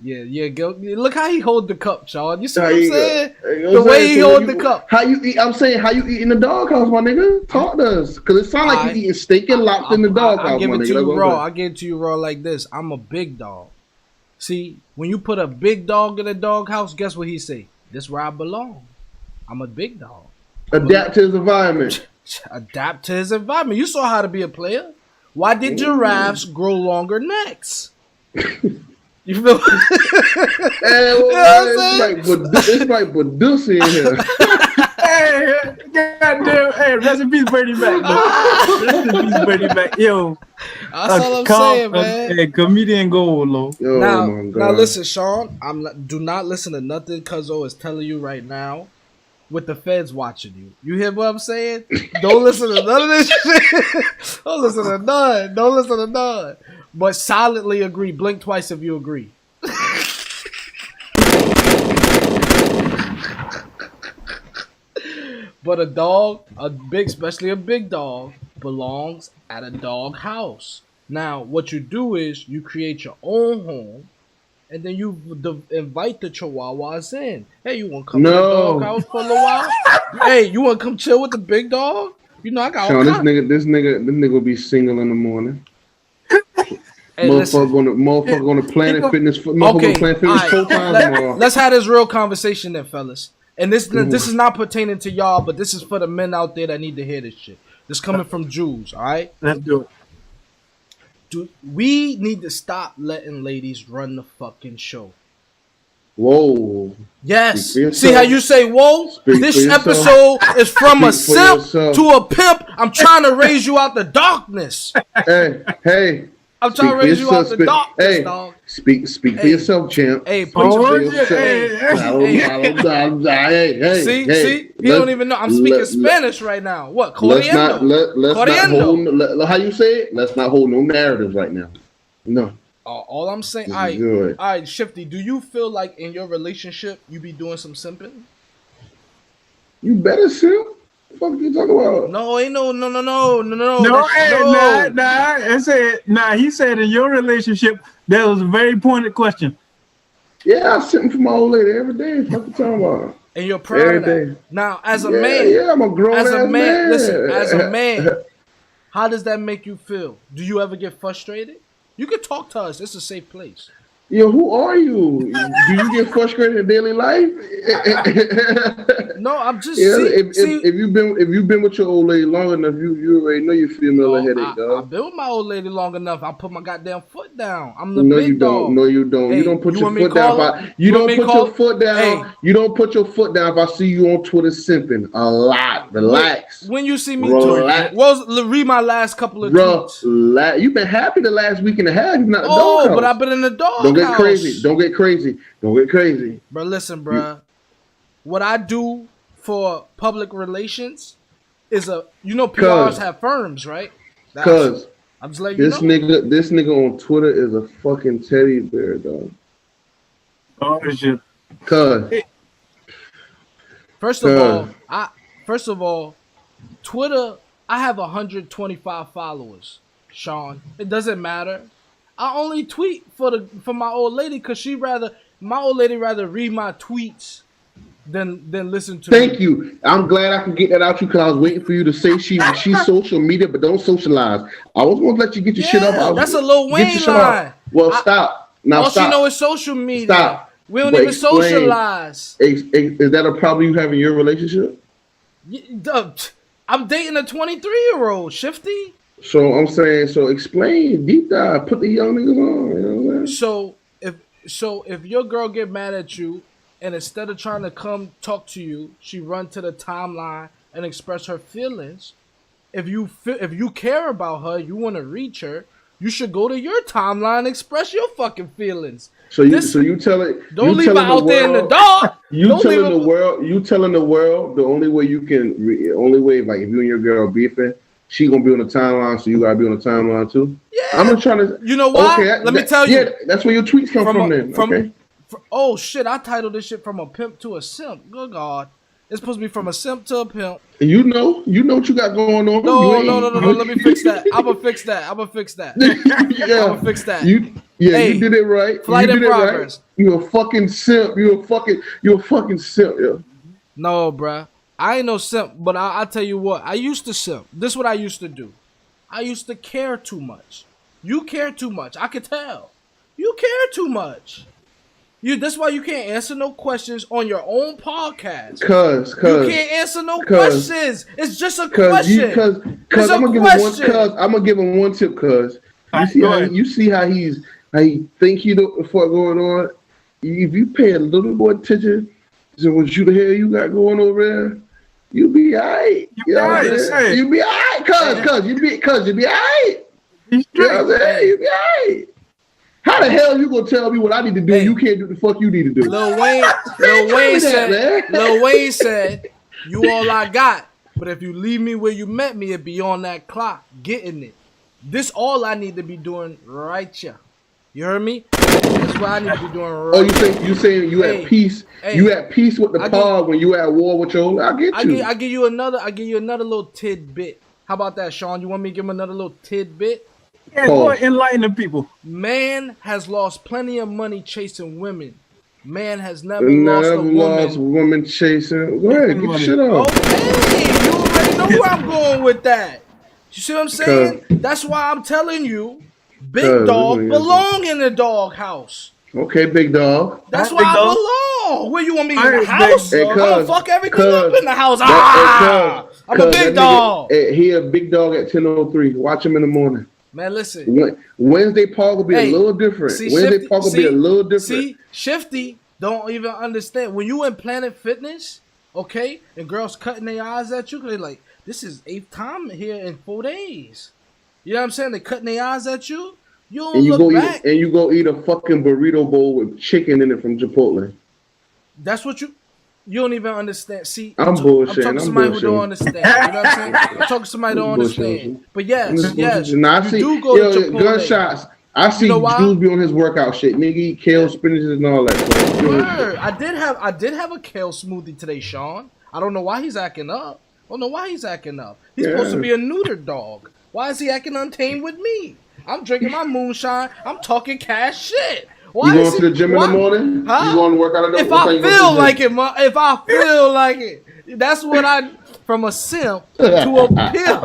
Yeah, go. Look how he hold the cup, Sean. You see what I'm saying? The way he hold the cup. How you eat? I'm saying how you eat in the doghouse, my nigga. Talk to us, cause it sounds like you eating steak and lobster in the doghouse. I give it to you raw. I give it to you raw like this. I'm a big dog. See, when you put a big dog in a doghouse, guess what he say? This where I belong. I'm a big dog. Adapt to his environment. Adapt to his environment. You saw how to be a player. Why did giraffes grow longer necks? You feel? It's like Badusi in here. Hey, goddamn! Hey, rest in peace, Bernie Mac. Rest in peace, Bernie Mac. Yo, that's all I'm saying, man. Hey, comedian gold, lo. Now listen, Sean. Do not listen to nothing Cuzzo is telling you right now. With the feds watching you, you hear what I'm saying? Don't listen to none of this shit. Don't listen to none. But silently agree. Blink twice if you agree. But a dog, especially a big dog, belongs at a dog house. Now, what you do is you create your own home, and then you invite the chihuahuas in. Hey, you want to come to the dog house for a little while? Hey, you want to come chill with the big dog? You know, I got Sean, this nigga will be single in the morning. Hey, motherfucker on the Planet Fitness. Motherfucker Planet Fitness full time tomorrow. Let's have this real conversation then, fellas. And this is not pertaining to y'all, but this is for the men out there that need to hear this shit. This coming from Julz, all right? Let's do it. We need to stop letting ladies run the fucking show. Whoa. Yes. See how you say whoa? This episode is from a simp to a pimp. I'm trying to raise you out the darkness. Hey. I'm trying to raise you out the darkness, dog. Speak for yourself, champ. Hey, See, he don't even know. I'm speaking Spanish right now. What? Corriendo. How you say it? Let's not hold no narratives right now. No. All I'm saying, all right, Shifty, do you feel like in your relationship you be doing some simping? You better simp. What the fuck you talking about? No, ain't no. He said in your relationship, that was a very pointed question. Yeah, I sit for my old lady every day. What you talking about? And you're proud of that. Now, as a man, I'm a grown ass man. Listen, as a man, how does that make you feel? Do you ever get frustrated? You can talk to us. It's a safe place. Yo, who are you? Do you get frustrated in daily life? No, I'm just if you've been with your old lady long enough, you already know you feel a headache, dog. I've been with my old lady long enough. I put my goddamn foot down. I'm the big dog. No, you don't. Hey, you don't put your foot down. You don't put your foot down. You don't put your foot down if I see you on Twitter simping a lot. Relax. When you see me read my last couple of tweets. You've been happy the last week and a half. You're not the dog house. But I've been in the dog Don't get crazy. Don't get crazy. Bro, listen, bro. What I do for public relations is PRs have firms, right? Cause I'm just letting you know. This nigga on Twitter is a fucking teddy bear, dog. Oh shit. Cause First of all, Twitter, I have 125 followers, Sean. It doesn't matter. I only tweet for my old lady because my old lady rather read my tweets than listen to Thank you. I'm glad I can get that out you because I was waiting for you to say she's social media, but don't socialize. I was going to let you get your shit up. That's a Lil Wayne line. Well, stop. Now stop. All she know is social media. Stop. We don't even socialize. Is that a problem you have in your relationship? I'm dating a 23-year-old, Shifty. So I'm saying, explain, deep dive, put the young niggas on. You know what I'm saying? If your girl get mad at you, and instead of trying to come talk to you, she run to the timeline and express her feelings. If you care about her, you want to reach her, you should go to your timeline and express your fucking feelings. You tell it. Don't leave her out there in the dark. You telling the world the only way you can, like if you and your girl beefing, she gonna be on the timeline, so you gotta be on the timeline too. Yeah. I'm not trying to. You know why? Let me tell you. Yeah, that's where your tweets come from. Oh shit! I titled this shit from a pimp to a simp. Good God, it's supposed to be from a simp to a pimp. You know what you got going on. No. Let me fix that. I'ma fix that. Yeah. I'ma fix that. You did it right. Flight you in did progress. It right. You a fucking simp. You a fucking simp, yo. No, bruh. I ain't no simp, but I'll tell you what. I used to simp. This is what I used to do. I used to care too much. You care too much. I could tell. You care too much. That's why you can't answer no questions on your own podcast. Cause you can't answer no questions. It's just a question. Cause I'm gonna give him one tip. Cause you see how he think he know what the fuck going on. If you pay a little more attention to what you the hell you got going over there, you be alright. You know what I'm saying? You be alright. Cause you be alright. You know what I'm saying? You be alright. How the hell you gonna tell me what I need to do? You can't do the fuck you need to do. Lil Wayne said, "You all I got, but if you leave me where you met me, it be on that clock, getting it. This all I need to be doing right here. You heard me? That's what I need to be doing right." Oh, you saying you at peace? You at peace with the pod when you at war with your? I get you. I give you another little tidbit. How about that, Sean? You want me to give him another little tidbit? Yeah, go enlighten the people. Man has lost plenty of money chasing women. Man has never lost a woman chasing. Go ahead, get shit off. Okay, you already know where I'm going with that. You see what I'm saying? That's why I'm telling you, Big Dog belong in the doghouse. Okay, Big Dog. That's where I belong. Where you want me in the house? I'm gonna fuck everything up in the house. I'm a big dog. He a big dog at 10:03. Watch him in the morning. Man, listen. Wednesday Park will be a little different. Wednesday Park will be a little different. See, Shifty don't even understand. When you in Planet Fitness, okay, and girls cutting their eyes at you, they like, this is 8th time here in 4 days. You know what I'm saying? They cutting their eyes at you. You don't look back. And you go eat a fucking burrito bowl with chicken in it from Chipotle. That's what you don't even understand. See, I'm bullshitting. I'm talking to somebody who don't understand. You know what I'm saying? I'm talking to somebody who don't understand. But yes, now, I see, do go to Chipotle. Gunshots. I see Julz be on his workout shit. Nigga eat kale, spinach, and all that. Word. I did have a kale smoothie today, Sean. I don't know why he's acting up. He's supposed to be a neuter dog. Why is he acting untamed with me? I'm drinking my moonshine. I'm talking cash shit. Why you going to the gym in the morning? Huh? You going to work out in the If I feel like it, that's what from a simp to a pimp.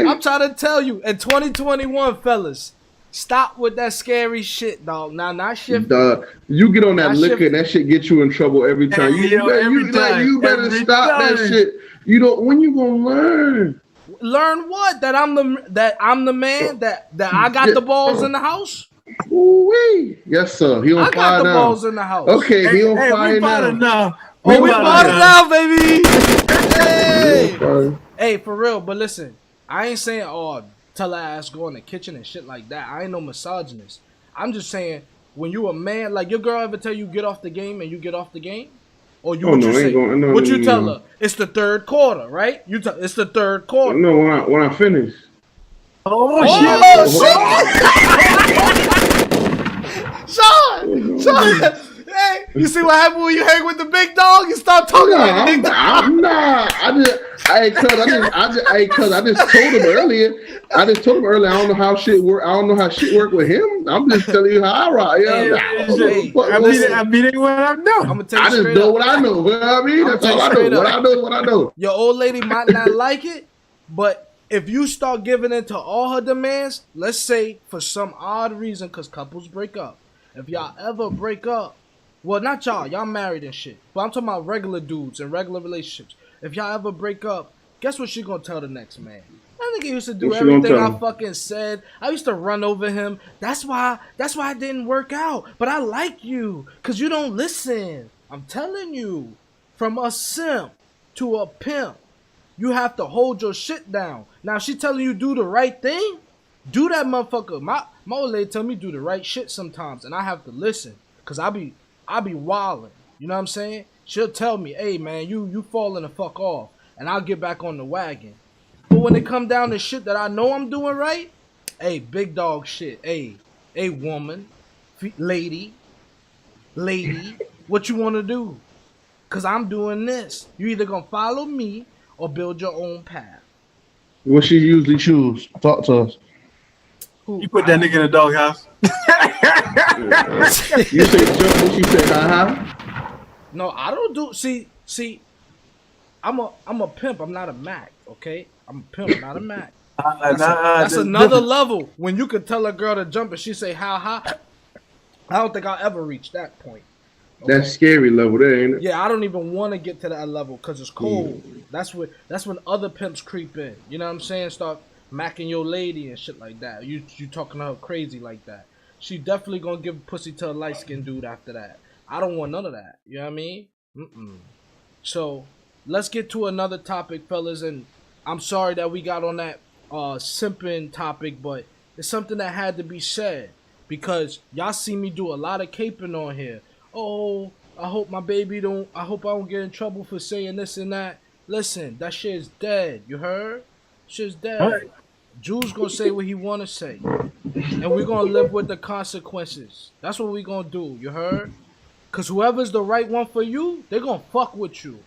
I'm trying to tell you, in 2021, fellas, stop with that scary shit, dog. Now, not Shifty. You get on that liquor and that shit get you in trouble every time. You better stop that shit. You don't. When you gonna learn? Learn what? That I'm the man. That I got the balls in the house. Ooh-wee. Yes, sir. He on fire now. I got the balls in the house. Okay, he on fire now. We bought it now, baby. Hey, for real. But listen, I ain't saying tell her ass go in the kitchen and shit like that. I ain't no misogynist. I'm just saying when you a man, like your girl ever tell you get off the game and you get off the game, or you what you tell her? It's the third quarter, right? It's the third quarter. No, when I finish. Oh shit! Sean! Hey, you see what happened when you hang with the big dog? You start talking like big dog. I just told him earlier. I don't know how shit work. I don't know how shit work with him. I'm just telling you how I rock. I mean what I know. I'm gonna tell you I just know what I know. You know what I mean? That's all I know. What I know. Your old lady might not like it, but if you start giving in to all her demands, let's say for some odd reason, because couples break up. If y'all ever break up, well, not y'all married and shit, but I'm talking about regular dudes and regular relationships. If y'all ever break up, guess what she gonna tell the next man? That nigga used to do everything I fucking said. I used to run over him. That's why it didn't work out. But I like you, because you don't listen. I'm telling you, from a simp to a pimp, you have to hold your shit down. Now, she telling you do the right thing, do that motherfucker. My old lady tell me do the right shit sometimes, and I have to listen, because I be wildin'. You know what I'm saying? She'll tell me, hey, man, you falling the fuck off, and I'll get back on the wagon. But when it come down to shit that I know I'm doing right, hey, big dog shit, hey, woman, lady, lady, what you want to do? Because I'm doing this. You either going to follow me or build your own path. What she usually choose? Talk to us. You put that nigga in the doghouse. You say jump when she say ha. No, I don't do. See, I'm a pimp. I'm not a Mac. Okay, I'm a pimp, not a Mac. That's another level. When you could tell a girl to jump and she say ha. I don't think I'll ever reach that point. Okay? That's scary level there, ain't it? Yeah, I don't even want to get to that level because it's cold. That's when other pimps creep in. You know what I'm saying? Start macking your lady and shit like that. You talking to her crazy like that. She definitely gonna give pussy to a light skinned dude after that. I don't want none of that. You know what I mean? So let's get to another topic, fellas. And I'm sorry that we got on that simping topic, but it's something that had to be said because y'all see me do a lot of caping on here. Oh, I hope my baby don't. I hope I don't get in trouble for saying this and that. Listen, that shit is dead. You heard? Shit's dead. Right. Julz gonna say what he wanna say, and we're gonna live with the consequences. That's what we gonna do. You heard? Cause whoever's the right one for you, they're gonna fuck with you,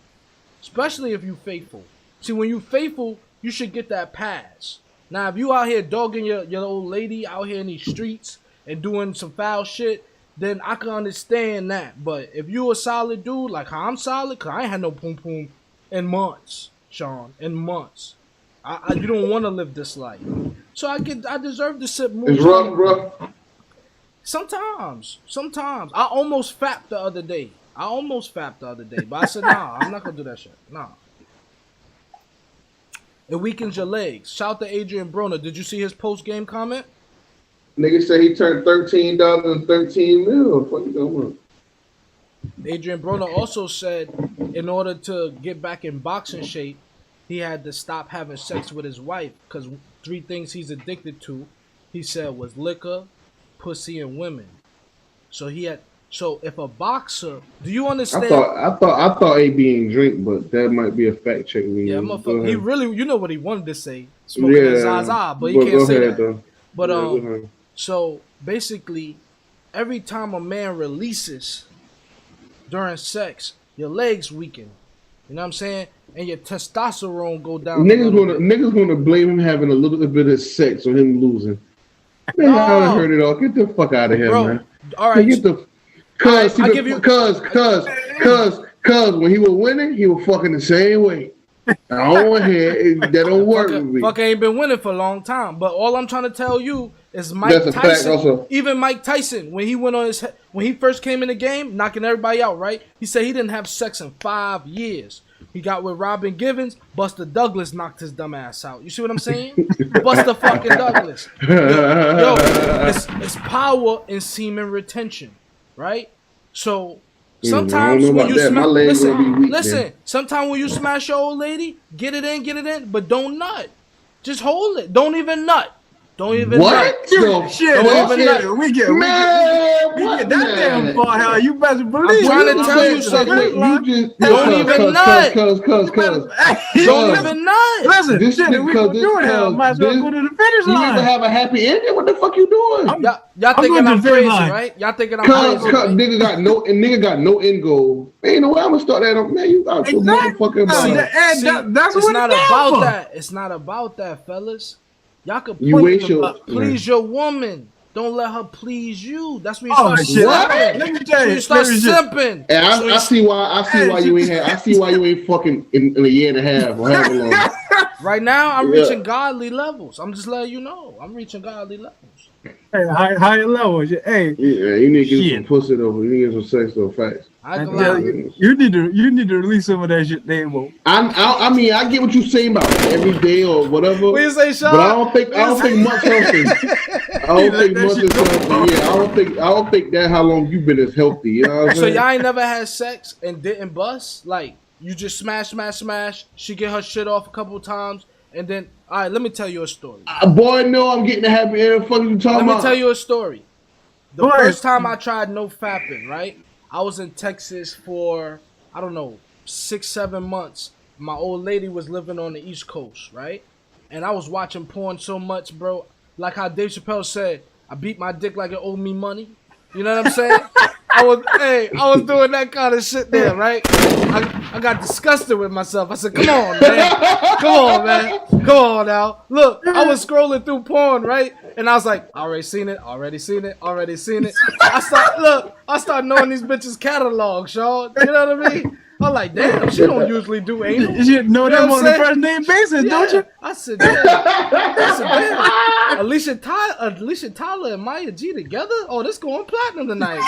especially if you faithful. See, when you faithful, you should get that pass. Now, if you out here dogging your old lady out here in these streets and doing some foul shit, then I can understand that. But if you a solid dude, like how I'm solid, cause I ain't had no poom poom in months, Sean, in months. You don't want to live this life, so I deserve to sip more. It's rough, bro. Sometimes. I almost fapped the other day. But I said, nah, I'm not gonna do that shit. Nah. It weakens your legs. Shout out to Adrian Broner. Did you see his post game comment? Nigga said he turned $13 and 13 mil. What you doing? Adrian Broner also said, in order to get back in boxing shape, he had to stop having sex with his wife because 3 things he's addicted to, he said, was liquor, pussy, and women. So if a boxer, do you understand? I thought AB ain't drink, but that might be a fact check. Yeah, motherfucker. He really, you know what he wanted to say, smoking his Zaza, but he can't say that. Though. But so basically, every time a man releases during sex, your legs weaken. You know what I'm saying? And your testosterone go down. Niggas gonna blame him having a little bit of sex on him losing. Man, I done heard it all. Get the fuck out of here, man. All right. Get the cuz when he was winning, he was fucking the same way. I don't want to hear that don't work with me. Fuck ain't been winning for a long time. But all I'm trying to tell you is Mike Tyson. Even Mike Tyson, when he first came in the game, knocking everybody out, right? He said he didn't have sex in 5 years. He got with Robin Givens. Buster Douglas knocked his dumb ass out. You see what I'm saying? Buster fucking Douglas. Yo, it's power in semen retention, right? So sometimes when you listen. Sometimes when you smash your old lady, get it in, but don't nut. Just hold it. Don't even nut. Don't even nut. Yo, shit. Don't even nut. We get that damn far. Hell, you better believe. I'm trying to tell you something. Don't even nut. Don't even nut. Listen, this shit, we gonna do it. Hell, might as well go to the finish line. You even have a happy ending. What the fuck you doing? Y'all thinking I'm crazy, right? Y'all thinking I'm crazy. Nigga got no end goal. Ain't no way I'm gonna start that up. Man, you got some motherfucking money. That's what it's not about that. It's not about that, fellas. Y'all can please your woman. Don't let her please you. That's when you start simping. Let me tell you. You start simping. And I see why you ain't fucking in a year and a half or however long. Right now, I'm reaching godly levels. I'm just letting you know. I'm reaching godly levels. Hey, higher levels. Hey. Yeah, you need to get some pussy though. You need to get some sex though, facts. You need to release some of that shit. They won't. I mean, I get what you're saying about every day or whatever. What you say, Sean? But I don't think much healthy. I don't think that how long you been as healthy. You know what I'm saying? So y'all ain't never had sex and didn't bust? Like you just smash. She get her shit off a couple times, and then all right. Let me tell you a story. Boy, no, I'm getting the happy end. Fuck you talking about? Let me tell you a story. The first time I tried no fapping, right? I was in Texas for, I don't know, 6-7 months. My old lady was living on the East Coast, right? And I was watching porn so much, bro. Like how Dave Chappelle said, I beat my dick like it owed me money. You know what I'm saying? I was doing that kind of shit there, right? I got disgusted with myself. I said, come on, man. Come on now. Look, I was scrolling through porn, right? And I was like, already seen it. I start knowing these bitches' catalogs, y'all. You know what I mean? I'm like, damn, she don't usually do anal. You know them on the first name basis, don't you? I said, damn. Alicia Tyler and Maya G together? Oh, this going platinum tonight.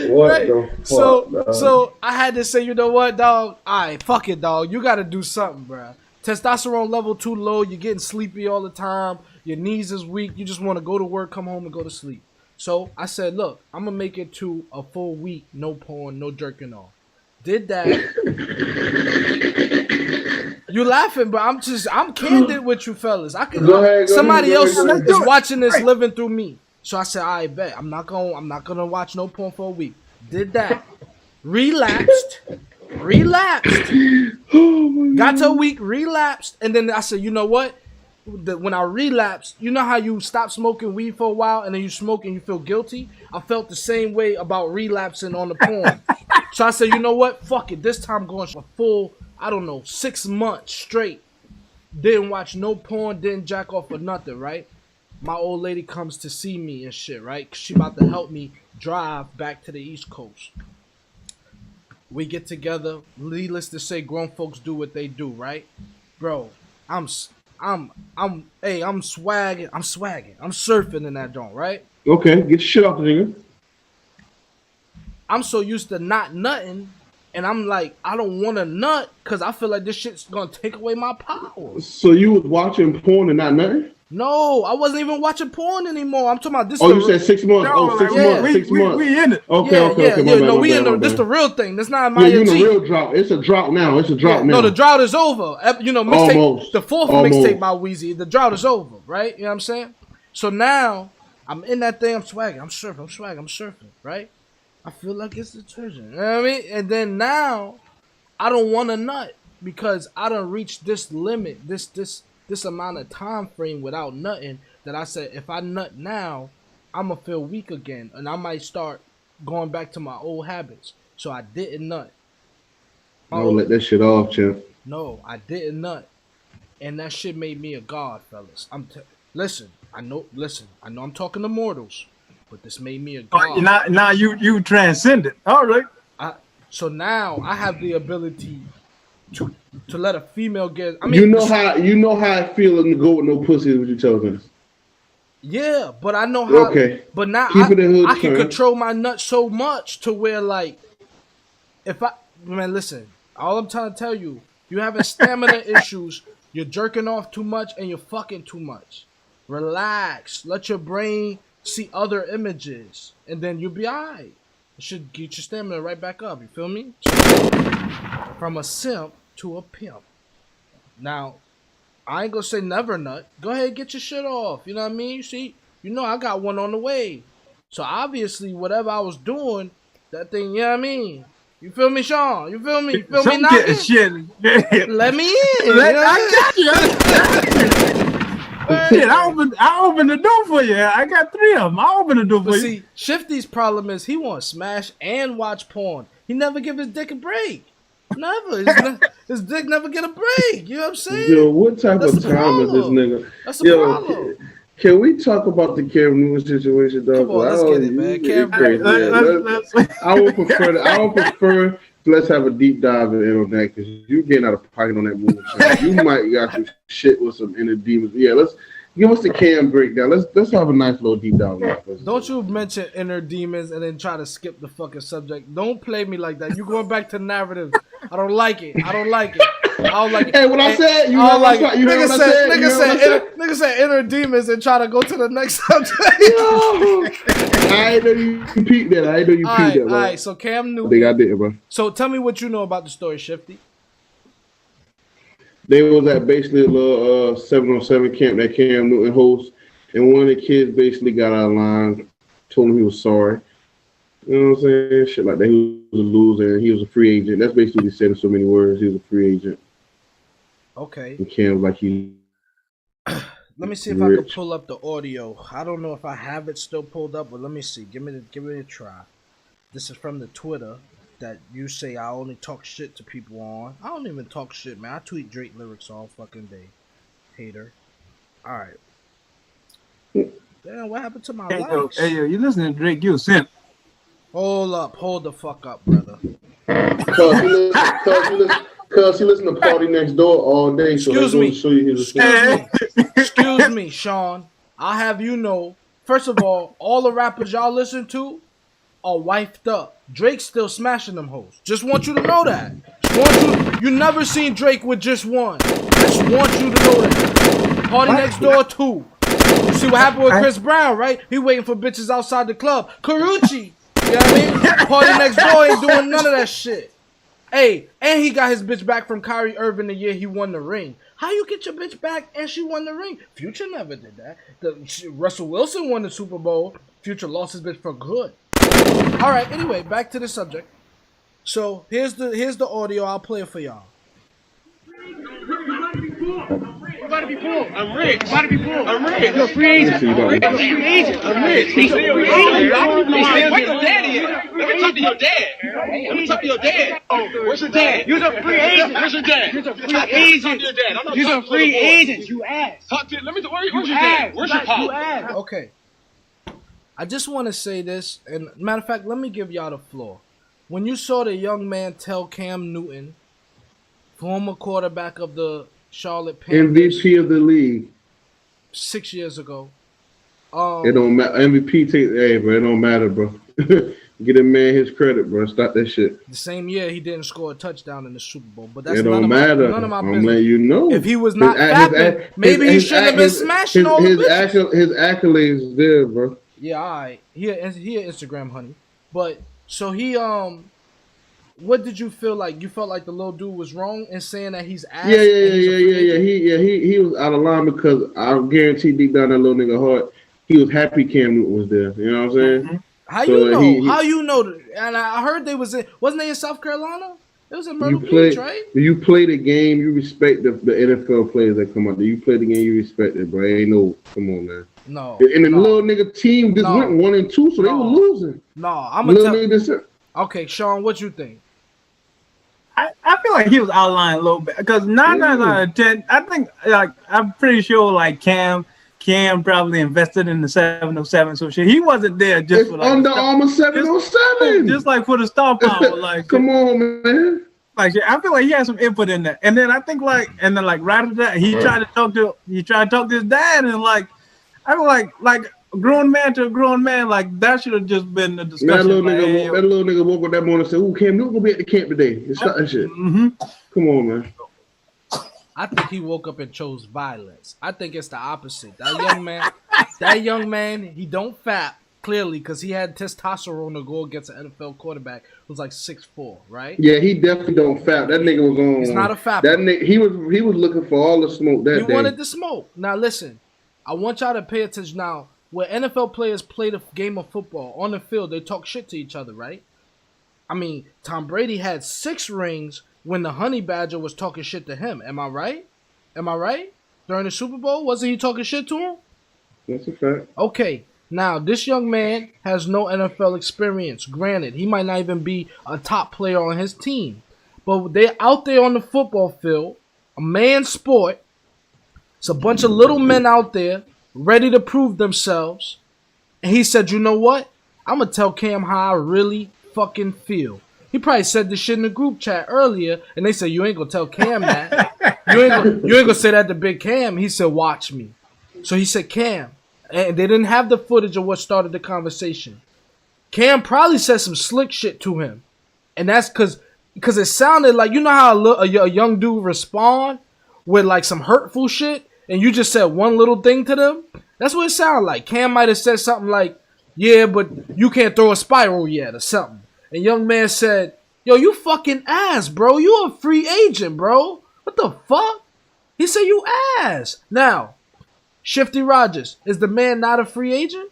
What the fuck, so I had to say, you know what, dog? Alright, fuck it, dog. You gotta do something, bro. Testosterone level too low. You're getting sleepy all the time. Your knees is weak. You just want to go to work, come home, and go to sleep. So I said, look, I'm going to make it to a full week, no porn, no jerking off. Did that. You laughing, but I'm candid with you fellas. Somebody else is watching this living through me. So I said, I bet I'm not gonna watch no porn for a week. Did that. Relapsed. Got to a week, relapsed, and then I said, you know what? When I relapsed, you know how you stop smoking weed for a while and then you smoke and you feel guilty? I felt the same way about relapsing on the porn. So I said, you know what? Fuck it. This time I'm going for a full, 6 months straight. Didn't watch no porn, didn't jack off or nothing, right? My old lady comes to see me and shit, right? 'Cause she about to help me drive back to the East Coast. We get together. Needless to say, grown folks do what they do, right? Bro, I'm swagging. I'm surfing in that joint, right? Okay, get your shit off the nigga. I'm so used to not nutting, and I'm like, I don't want to nut because I feel like this shit's gonna take away my power. So you was watching porn and not nutting? No, I wasn't even watching porn anymore. I'm talking about this. Oh, you said 6 months. No, 6 months. 6 months. We in it. Okay. No, we in the. This the real thing. This not my. Yeah, you in the real drought. It's a drought now. Now. No, the drought is over. You know, mixtape. Almost. The fourth mixtape by Weezy. The drought is over, right? You know what I'm saying? So now I'm in that thing. I'm swagging. I'm surfing, right? I feel like it's detergent. You know what I mean? And then now I don't want to nut because I done reached this limit, this amount of time frame without nutting, that I said if I nut now, I'm gonna feel weak again and I might start going back to my old habits. So I didn't nut. Don't let that shit off, champ. No, I didn't nut, and that shit made me a god, fellas. Listen, I know I'm talking to mortals, but this made me a god. Now you transcended. All right. So now I have the ability to let a female get. I mean, you know how I feel to go with no pussy is what you telling us. Yeah, but I know how. Okay. But now I can control my nut so much to where, like, listen, all I'm trying to tell you, you having stamina issues, you're jerking off too much and you're fucking too much. Relax. Let your brain see other images, and then you'll be alright. It should get your stamina right back up. You feel me? From a simp to a pimp. Now, I ain't gonna say never nut. Go ahead and get your shit off. You know what I mean? You see, I got one on the way. So obviously, whatever I was doing, that thing, you know what I mean? You feel me, Sean? You feel me? You feel me now? Shit. Let me in. I got you. Shit, I opened the door for you. I got 3 of them. I opened the door for you. See, Shifty's problem is he wants to smash and watch porn. He never give his dick a break. Never. His dick never get a break. You know what I'm saying? Yo, what type of time is this nigga? That's a problem. Can we talk about the Cam Newton situation, though? Come on, let's get it, man. I would prefer. Let's have a deep dive in on that because you getting out of pocket on that movie. You might got some shit with some inner demons. Yeah, let's give us the Cam breakdown. Let's have a nice little deep dive on that. Don't you mention inner demons and then try to skip the fucking subject. Don't play me like that. You going back to narratives. I don't like it. I don't like it. Hey, what I said, you know what I said. Nigga said inner demons and try to go to the next subject. I know you peeped that. All right, so Cam Newton. I think I did, bro. So tell me what you know about the story, Shifty. They was at basically a little 7-on-7 camp that Cam Newton hosts, and one of the kids basically got out of line, told him he was sorry. You know what I'm saying? Shit like that. He was a loser and he was a free agent. That's basically what he said in so many words. He was a free agent. Okay. And Cam was like, he. Let me see if I can pull up the audio. I don't know if I have it still pulled up, but let me see. Give me a try. This is from the Twitter that you say I only talk shit to people on. I don't even talk shit, man. I tweet Drake lyrics all fucking day. Hater. All right. Damn, what happened to my likes? Hey, yo, you listening to Drake, you a simp. Hold the fuck up, brother. Cause he listen to Party Next Door all day. Excuse me, Sean. I'll have you know. First of all the rappers y'all listen to are wifed up. Drake's still smashing them hoes. Just want you to know that. You never seen Drake with just one. Just want you to know that. Party Next Door 2. You see what happened with Chris Brown, right? He waiting for bitches outside the club. Karuchi. You know what I mean? Party Next Door ain't doing none of that shit. Hey, and he got his bitch back from Kyrie Irving the year he won the ring. How you get your bitch back and she won the ring? Future never did that. Russell Wilson won the Super Bowl. Future lost his bitch for good. All right. Anyway, back to the subject. So here's the audio. I'll play it for y'all. About to be poor. I'm rich. About to be poor. I'm rich. You're a free agent. I'm rich. I'm rich. He's a free agent. Where's your daddy at? Let me talk to your dad. Let me talk to your dad. Oh, where's your dad? You're a free agent. Where's your dad? You're a free agent. You're a free agent. You ass. Talk to. Let me. Where's your dad? Where's your pop? Okay. I just want to say this, and matter of fact, let me give y'all the floor. When you saw the young man tell Cam Newton, former quarterback of the Charlotte Panthers, MVP of the league 6 years ago. It don't matter. MVP hey, bro, it don't matter, bro. Get a man his credit, bro. Stop that shit. The same year he didn't score a touchdown in the Super Bowl, but that's it don't matter. None of my I'm business. letting you know. If he was not fapping, maybe he shouldn't have been smashing all the bitches. His accolades there, bro. Yeah, all right. He an Instagram honey, but so he What did you feel like? You felt like the little dude was wrong in saying that he's ass? Yeah. He was out of line because I guarantee deep down that little nigga heart, he was happy Cam Newton was there. You know what I'm saying? Mm-hmm. How you know? How you know? And I heard they wasn't they in South Carolina? It was in Myrtle Beach, right? You play the game, you respect the NFL players that come out there. You play the game, you respect it, bro. Ain't no, come on, man. No. And the little nigga team just went 1-2, so they were losing. No, I'm gonna tell. Okay, Sean, what you think? I feel like he was outlining a little bit because 9 times out of 10, I think I'm pretty sure like Cam probably invested in the 707, so shit. He wasn't there just for like Under Armour 707, just like for the star power. Like, come on, man. Like, I feel like he had some input in that, and then I think right after that, he tried to talk to his dad, and like I feel like a grown man to a grown man, like that should have just been the discussion. That little nigga woke up that morning and said, "Ooh, Cam Newton gonna be at the camp today." It's not that shit. Mm-hmm. Come on, man. I think he woke up and chose violence. I think it's the opposite. That young man, he don't fap clearly because he had testosterone to go against an NFL quarterback who's like 6'4", right? Yeah, he definitely don't fap. That nigga was on. He's not a fapper. That nigga, he was looking for all the smoke that day. He wanted the smoke. Now listen, I want y'all to pay attention now. Where NFL players play the game of football on the field, they talk shit to each other, right? I mean, Tom Brady had 6 rings when the Honey Badger was talking shit to him. Am I right? During the Super Bowl, wasn't he talking shit to him? That's a fact. Okay, now this young man has no NFL experience. Granted, he might not even be a top player on his team. But they're out there on the football field, a man's sport. It's a bunch of little men out there ready to prove themselves. And he said, you know what? I'm going to tell Cam how I really fucking feel. He probably said this shit in the group chat earlier, and they said, you ain't going to tell Cam that. You ain't going to say that to Big Cam. He said, watch me. So he said, Cam. And they didn't have the footage of what started the conversation. Cam probably said some slick shit to him. And that's because it sounded like, you know how a young dude respond with like some hurtful shit? And you just said one little thing to them? That's what it sounded like. Cam might have said something like, yeah, but you can't throw a spiral yet or something. And young man said, yo, you fucking ass, bro. You a free agent, bro. What the fuck? He said you ass. Now, Shifty Rogers, is the man not a free agent?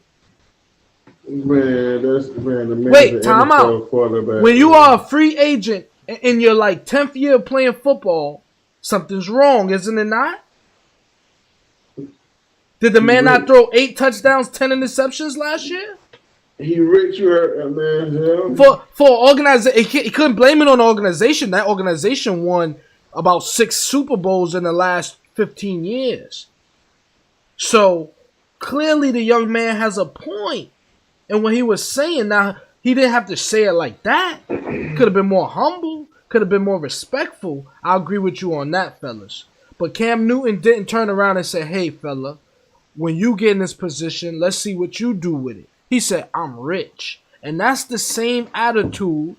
Man, the man. Wait, time out. When you are a free agent in your like 10th year of playing football, something's wrong, isn't it not? Did the man not throw 8 touchdowns, 10 interceptions last year? He rich, you heard that, man. For organization, he couldn't blame it on the organization. That organization won about 6 Super Bowls in the last 15 years. So clearly the young man has a point. And what he was saying, now he didn't have to say it like that. Could have been more humble, could have been more respectful. I agree with you on that, fellas. But Cam Newton didn't turn around and say, hey, fella, when you get in this position, let's see what you do with it. He said, I'm rich. And that's the same attitude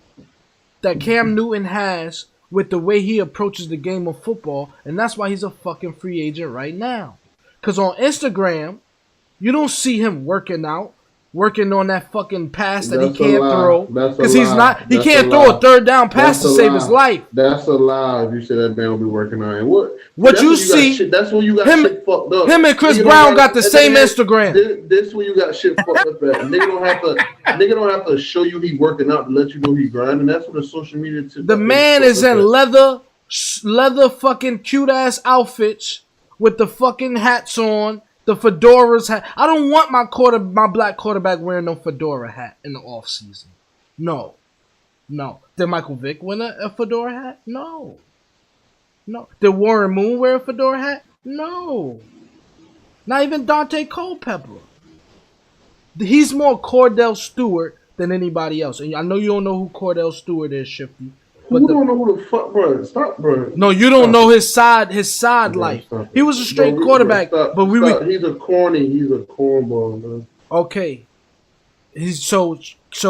that Cam Newton has with the way he approaches the game of football. And that's why he's a fucking free agent right now. Because on Instagram, you don't see him working out, working on that fucking pass that he can't throw. Because he can't throw a third down pass to save his life. That's a lie if you say that man will be working on it. What you see, that's when you got shit fucked up. Him and Chris Brown got the same Instagram. This when you got shit fucked up at. Nigga don't have to show you he working out to let you know he grinding. That's what the social media. The man is in leather fucking cute ass outfits with the fucking hats on. The fedoras hat. I don't want my black quarterback wearing no fedora hat in the off season. No. Did Michael Vick win a fedora hat? No. Did Warren Moon wear a fedora hat? No. Not even Dante Culpepper. He's more Cordell Stewart than anybody else. And I know you don't know who Cordell Stewart is, Shifty. But don't know who the fuck, bro. Stop, bro. No, you don't know his side life. He was a straight quarterback, but he's a cornball, man. Okay. So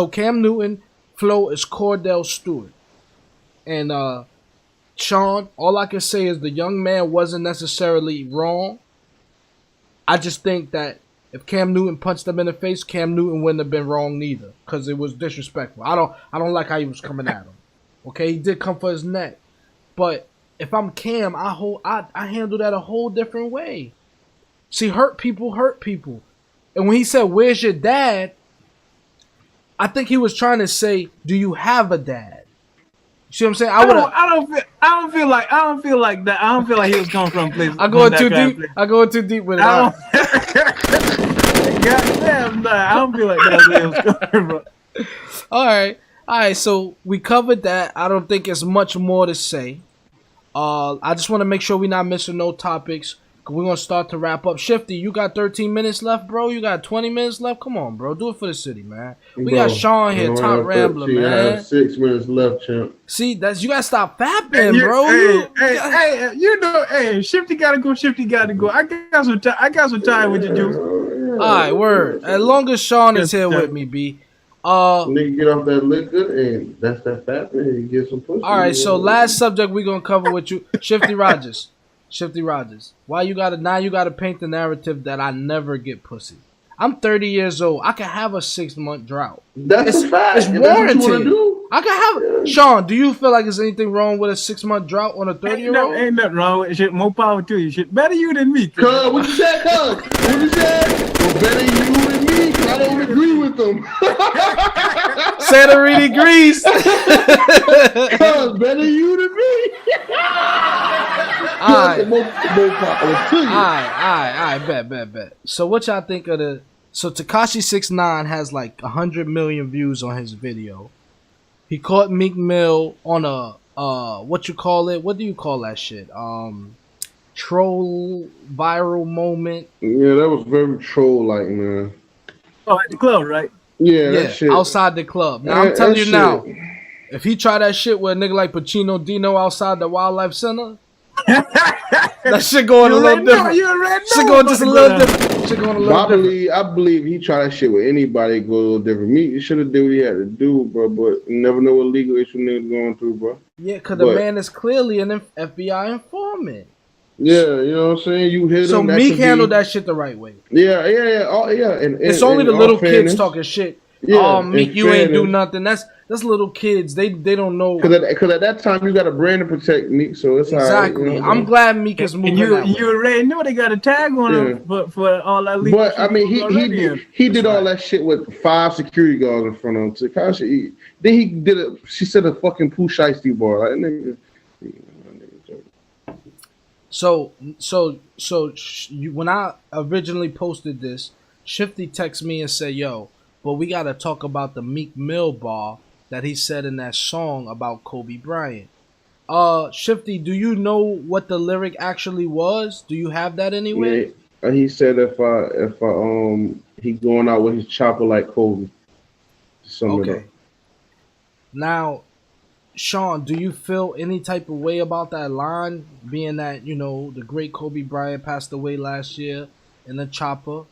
Cam Newton flow is Cordell Stewart. And Sean, all I can say is the young man wasn't necessarily wrong. I just think that if Cam Newton punched him in the face, Cam Newton wouldn't have been wrong neither, because it was disrespectful. I don't like how he was coming at him. Okay, he did come for his neck. But if I'm Cam, I handle that a whole different way. See, hurt people. And when he said, where's your dad? I think he was trying to say, do you have a dad? You see what I'm saying? I don't feel like that. I don't feel like he was coming from a place. I go too deep with it. Goddamn, I don't feel like that's where he was coming from. All right, so we covered that. I don't think there's much more to say. I just want to make sure we're not missing no topics. We're going to start to wrap up. Shifty, you got 13 minutes left, bro? You got 20 minutes left? Come on, bro. Do it for the city, man. We got Sean here, top Rambler, man. I have 6 minutes left, champ. See, you got to stop fapping, bro. Hey, you know, Shifty got to go. Shifty got to go. I got some time with you, Juice. All right, word. As long as Sean is here with me, B. Nigga get off that liquor and that's that fat man. You get some pussy. All right, so last subject we're gonna cover with you, Shifty Rogers. Why you gotta paint the narrative that I never get pussy? I'm 30 years old. I can have a 6-month drought. That's a fact. It's warranted. I can have. Sean, do you feel like there's anything wrong with a 6-month drought on a 30-year-old? Ain't nothing wrong with it. Shit, more power to you. Shit, better you than me. Cuz, what you said, cuz? What you said? Well, better you than me, cuz I don't agree with them. Santa Rita agrees. Cuz, better you than me. Alright, bet. So what y'all think of the... So TEKASHI 6ix9ine has like 100 million views on his video. He caught Meek Mill on a what you call it? What do you call that shit? Troll viral moment. Yeah, that was very troll-like, man. Oh, at the club, right? Yeah, that shit. Outside the club. Now I'm telling you now, if he try that shit with a nigga like Pacino Dino outside the Wildlife Center, that shit going a little different. Shit going just a little different. I believe he tried that shit with anybody, go a little different. Me, he should have did what he had to do, bro. But you never know what legal issue niggas going through, bro. Yeah, because the man is clearly an FBI informant. Yeah, you know what I'm saying? You hit him. So Meek handled that shit the right way. Yeah. Oh, yeah. And it's only the little kids talking shit. Yeah, Meek, you ain't do nothing. That's little kids. They don't know. Because at that time you got a brand to protect Meek, so it's exactly. Right, you know I'm glad Meek is moving. You already know they got a tag on him for all that legal. But I mean, he did all that shit with 5 security guards in front of him. TEKASHI, then he did she said a fucking Pooh Shiesty bar. Like nigga. So when I originally posted this, Shifty texted me and said, "Yo, but we gotta talk about the Meek Mill bar that he said in that song about Kobe Bryant." Shifty, do you know what the lyric actually was? Do you have that anywhere? Yeah, he said if he going out with his chopper like Kobe. Okay. Now, Sean, do you feel any type of way about that line, being that, you know, the great Kobe Bryant passed away last year in the chopper,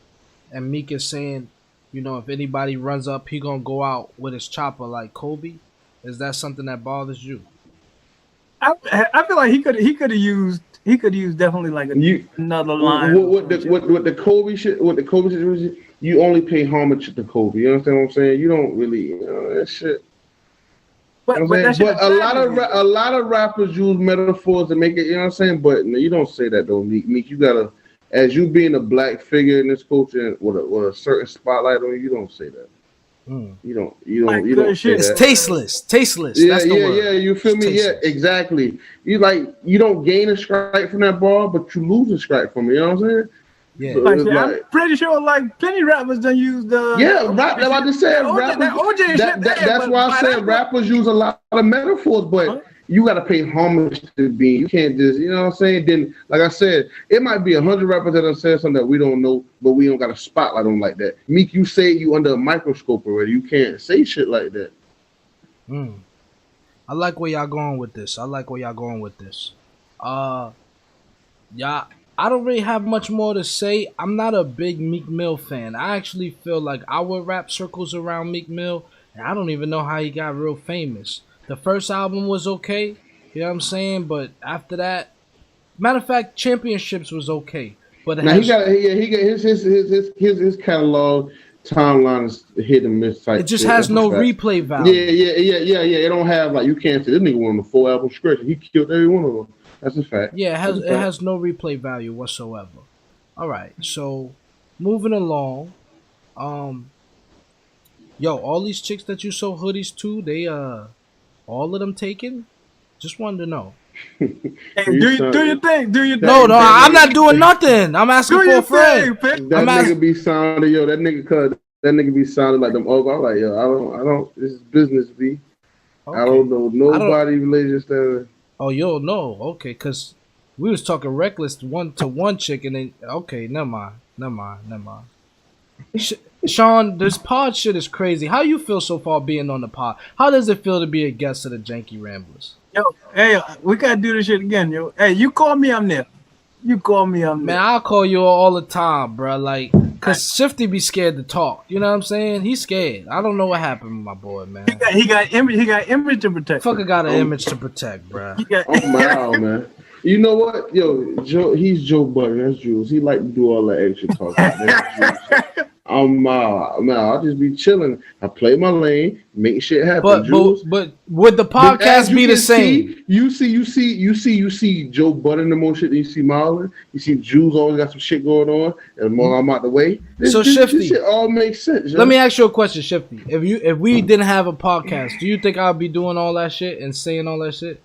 and Meek is saying, you know, if anybody runs up, he gonna go out with his chopper like Kobe? Is that something that bothers you? I feel like he could have used definitely like another line. With the Kobe shit, with the Kobe situation, you only pay homage to Kobe. You understand what I'm saying? You don't really that shit. But a lot of rappers use metaphors to make it. You know what I'm saying? But no, you don't say that though, Meek. You gotta, as you being a black figure in this culture with a certain spotlight on you, you don't say that. You don't say it's that. tasteless. Yeah, that's the word. Yeah, you feel me? Tasteless. Yeah, exactly. You don't gain a strike from that ball, but you lose a strike from it. You know what I'm saying? Yeah. So I'm pretty sure like plenty rappers done use the like I just said, that's why I said rappers use a lot of metaphors, but you got to pay homage to be. You can't just, you know what I'm saying? Then, like I said, it might be 100 rappers that have said something that we don't know, but we don't got a spotlight on like that. Meek, you say you under a microscope already. You can't say shit like that. I like where y'all going with this. Yeah, I don't really have much more to say. I'm not a big Meek Mill fan. I actually feel like our rap circles around Meek Mill, and I don't even know how he got real famous. The first album was okay, you know what I'm saying? But after that, matter of fact, Championships was okay. But now he got his catalog timeline is hit and miss type. It just has no replay value. Yeah. It don't have like, you can't say this nigga won the 4-album stretch. He killed every one of them. That's a fact. Yeah, it has no replay value whatsoever. All right, so moving along, yo, all these chicks that you sold hoodies to, they all of them taken? Just wanted to know. Hey, do your thing. No, I'm not doing nothing. I'm asking for a friend. Nigga be sounding, yo. That nigga be sounding like them. I'm like, yo, I don't. This is business, B. Okay. I don't know nobody related to. Oh, yo, no, okay, cause we was talking reckless one-to-one chick, and then okay, never mind. Sean, this pod shit is crazy. How you feel so far being on the pod? How does it feel to be a guest of the Janky Ramblers? Yo, hey, we gotta do this shit again, yo. Hey, you call me, I'm there. Man, I'll call you all the time, bro. Like, cause Shifty be scared to talk. You know what I'm saying? He's scared. I don't know what happened with my boy, man. He got image to protect. Fucker got an image to protect, bro. Wow, man. You know what, yo, he's Joe Budden. That's Julz. He like to do all that extra talking. I'll just be chilling. I play my lane, make shit happen. But would the podcast be the same? You see Joe Budden the more shit than you see Marlon. You see Julz always got some shit going on, and the more I'm out the way. Shifty, this shit all makes sense. Let me ask you a question, Shifty. If we didn't have a podcast, do you think I'd be doing all that shit and saying all that shit?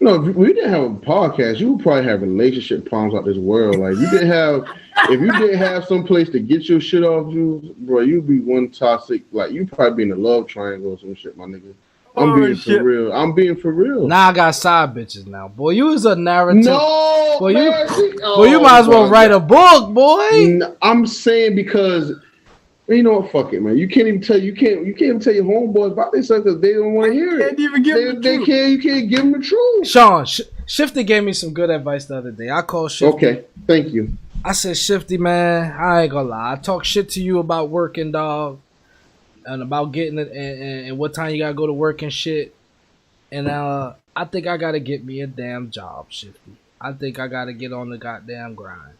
No, if we didn't have a podcast, you would probably have relationship problems out this world. Like, if you didn't have some place to get your shit off, you, bro, you'd be one toxic. Like, you probably be in a love triangle or some shit, my nigga. I'm being for real. Now I got side bitches now, boy. You was a narrative. No, boy, you might as well write a book, boy. I'm saying because. You know what? Fuck it, man. You can't even tell your homeboys about this stuff because they don't want to hear it. You can't give them the truth. Sean, Shifty gave me some good advice the other day. I called Shifty. Okay, thank you. I said, Shifty, man, I ain't gonna lie. I talk shit to you about working, dog, and about getting it, and what time you gotta go to work and shit. And I think I gotta get me a damn job, Shifty. I think I gotta get on the goddamn grind.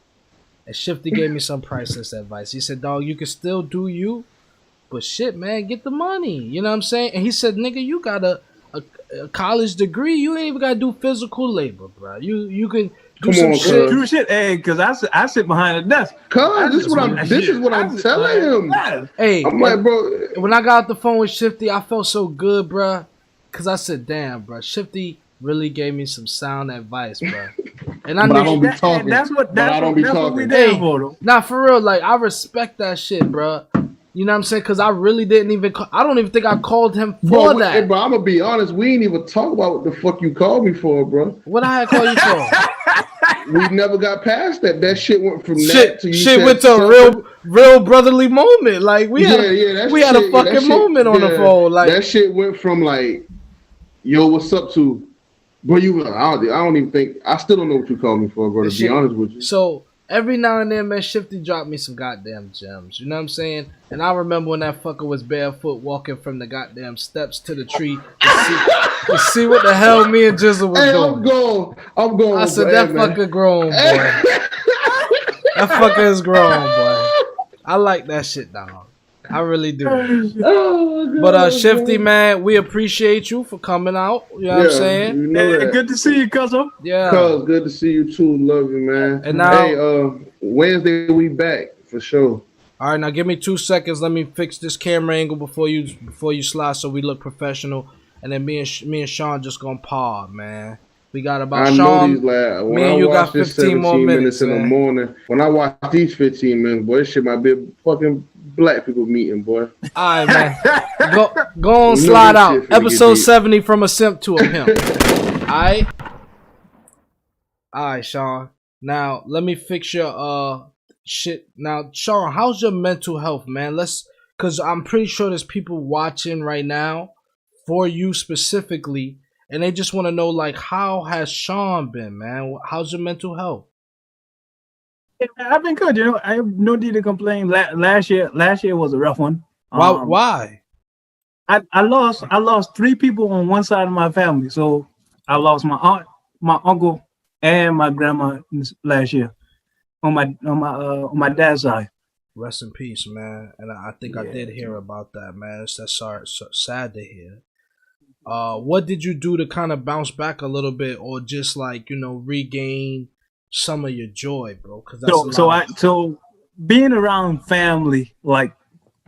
And Shifty gave me some priceless advice. He said, dog, you can still do you, but shit, man, get the money. You know what I'm saying? And he said, nigga, you got a college degree. You ain't even got to do physical labor, bro. You can do some shit. Do shit, hey, because I sit behind the desk. This is what I'm telling him. Hey, I'm like, bro. When I got off the phone with Shifty, I felt so good, bro. Because I said, damn, bro, Shifty really gave me some sound advice, bro. And I but knew I don't be talking. That's what we hey, there for, though. Nah, for real, like I respect that shit, bro. You know what I'm saying? Because I really didn't even. I don't even think I called him for that. Hey, bro, I'm gonna be honest. We ain't even talk about what the fuck you called me for, bro. What I had called you for? We never got past that. That shit went from that to you. Shit went to a real brotherly moment. Like we had a fucking moment on the phone. Like that shit went from like, yo, what's up to, bro? I don't even think. I still don't know what you called me for, bro. To be honest with you. So. Every now and then, man, Shifty dropped me some goddamn gems. You know what I'm saying? And I remember when that fucker was barefoot walking from the goddamn steps to the tree to see what the hell me and Jizzle was doing. I'm going. I said, that fucker grown, boy. That fucker is grown, boy. I like that shit, dog. I really do. But Shifty, man, we appreciate you for coming out. You know what I'm saying? You know good to see you, cousin. Yeah. Cuz, good to see you too. Love you, man. And now, hey, Wednesday we back for sure. All right, now give me 2 seconds. Let me fix this camera angle before you slide, so we look professional. And then me and Sean just gonna pod, man. We got about Sean. Me and you got 15 more minutes in the morning. When I watch these 15 minutes, boy, this shit might be a fucking black people meeting, boy. All right, man. Go on, slide out. Episode 70 from a simp to a pimp. All right, Sean. Now let me fix your shit. Now, Sean, how's your mental health, man? Cause I'm pretty sure there's people watching right now for you specifically. And they just want to know, like, how has Sean been, man? How's your mental health? I've been good, you know. I have no need to complain. Last year was a rough one. Why? I lost 3 people on one side of my family. So I lost my aunt, my uncle, and my grandma last year on my dad's side. Rest in peace, man. And I think I did hear about that, man. That's sad to hear. What did you do to kind of bounce back a little bit, or just like, you know, regain some of your joy, bro? Because so being around family like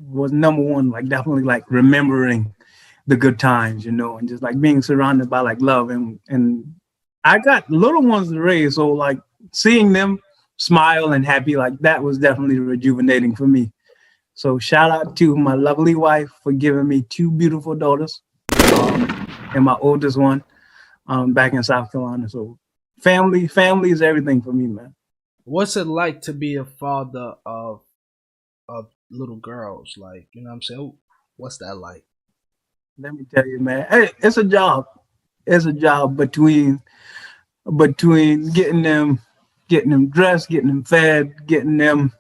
was number one, like definitely like remembering the good times, you know, and just like being surrounded by like love, and I got little ones to raise, so like seeing them smile and happy, like that was definitely rejuvenating for me. So shout out to my lovely wife for giving me 2 beautiful daughters. And my oldest one back in South Carolina. So family is everything for me, man. What's it like to be a father of little girls? Like, you know what I'm saying? What's that like? Let me tell you, man. Hey, it's a job. It's a job between getting them dressed, getting them fed, getting them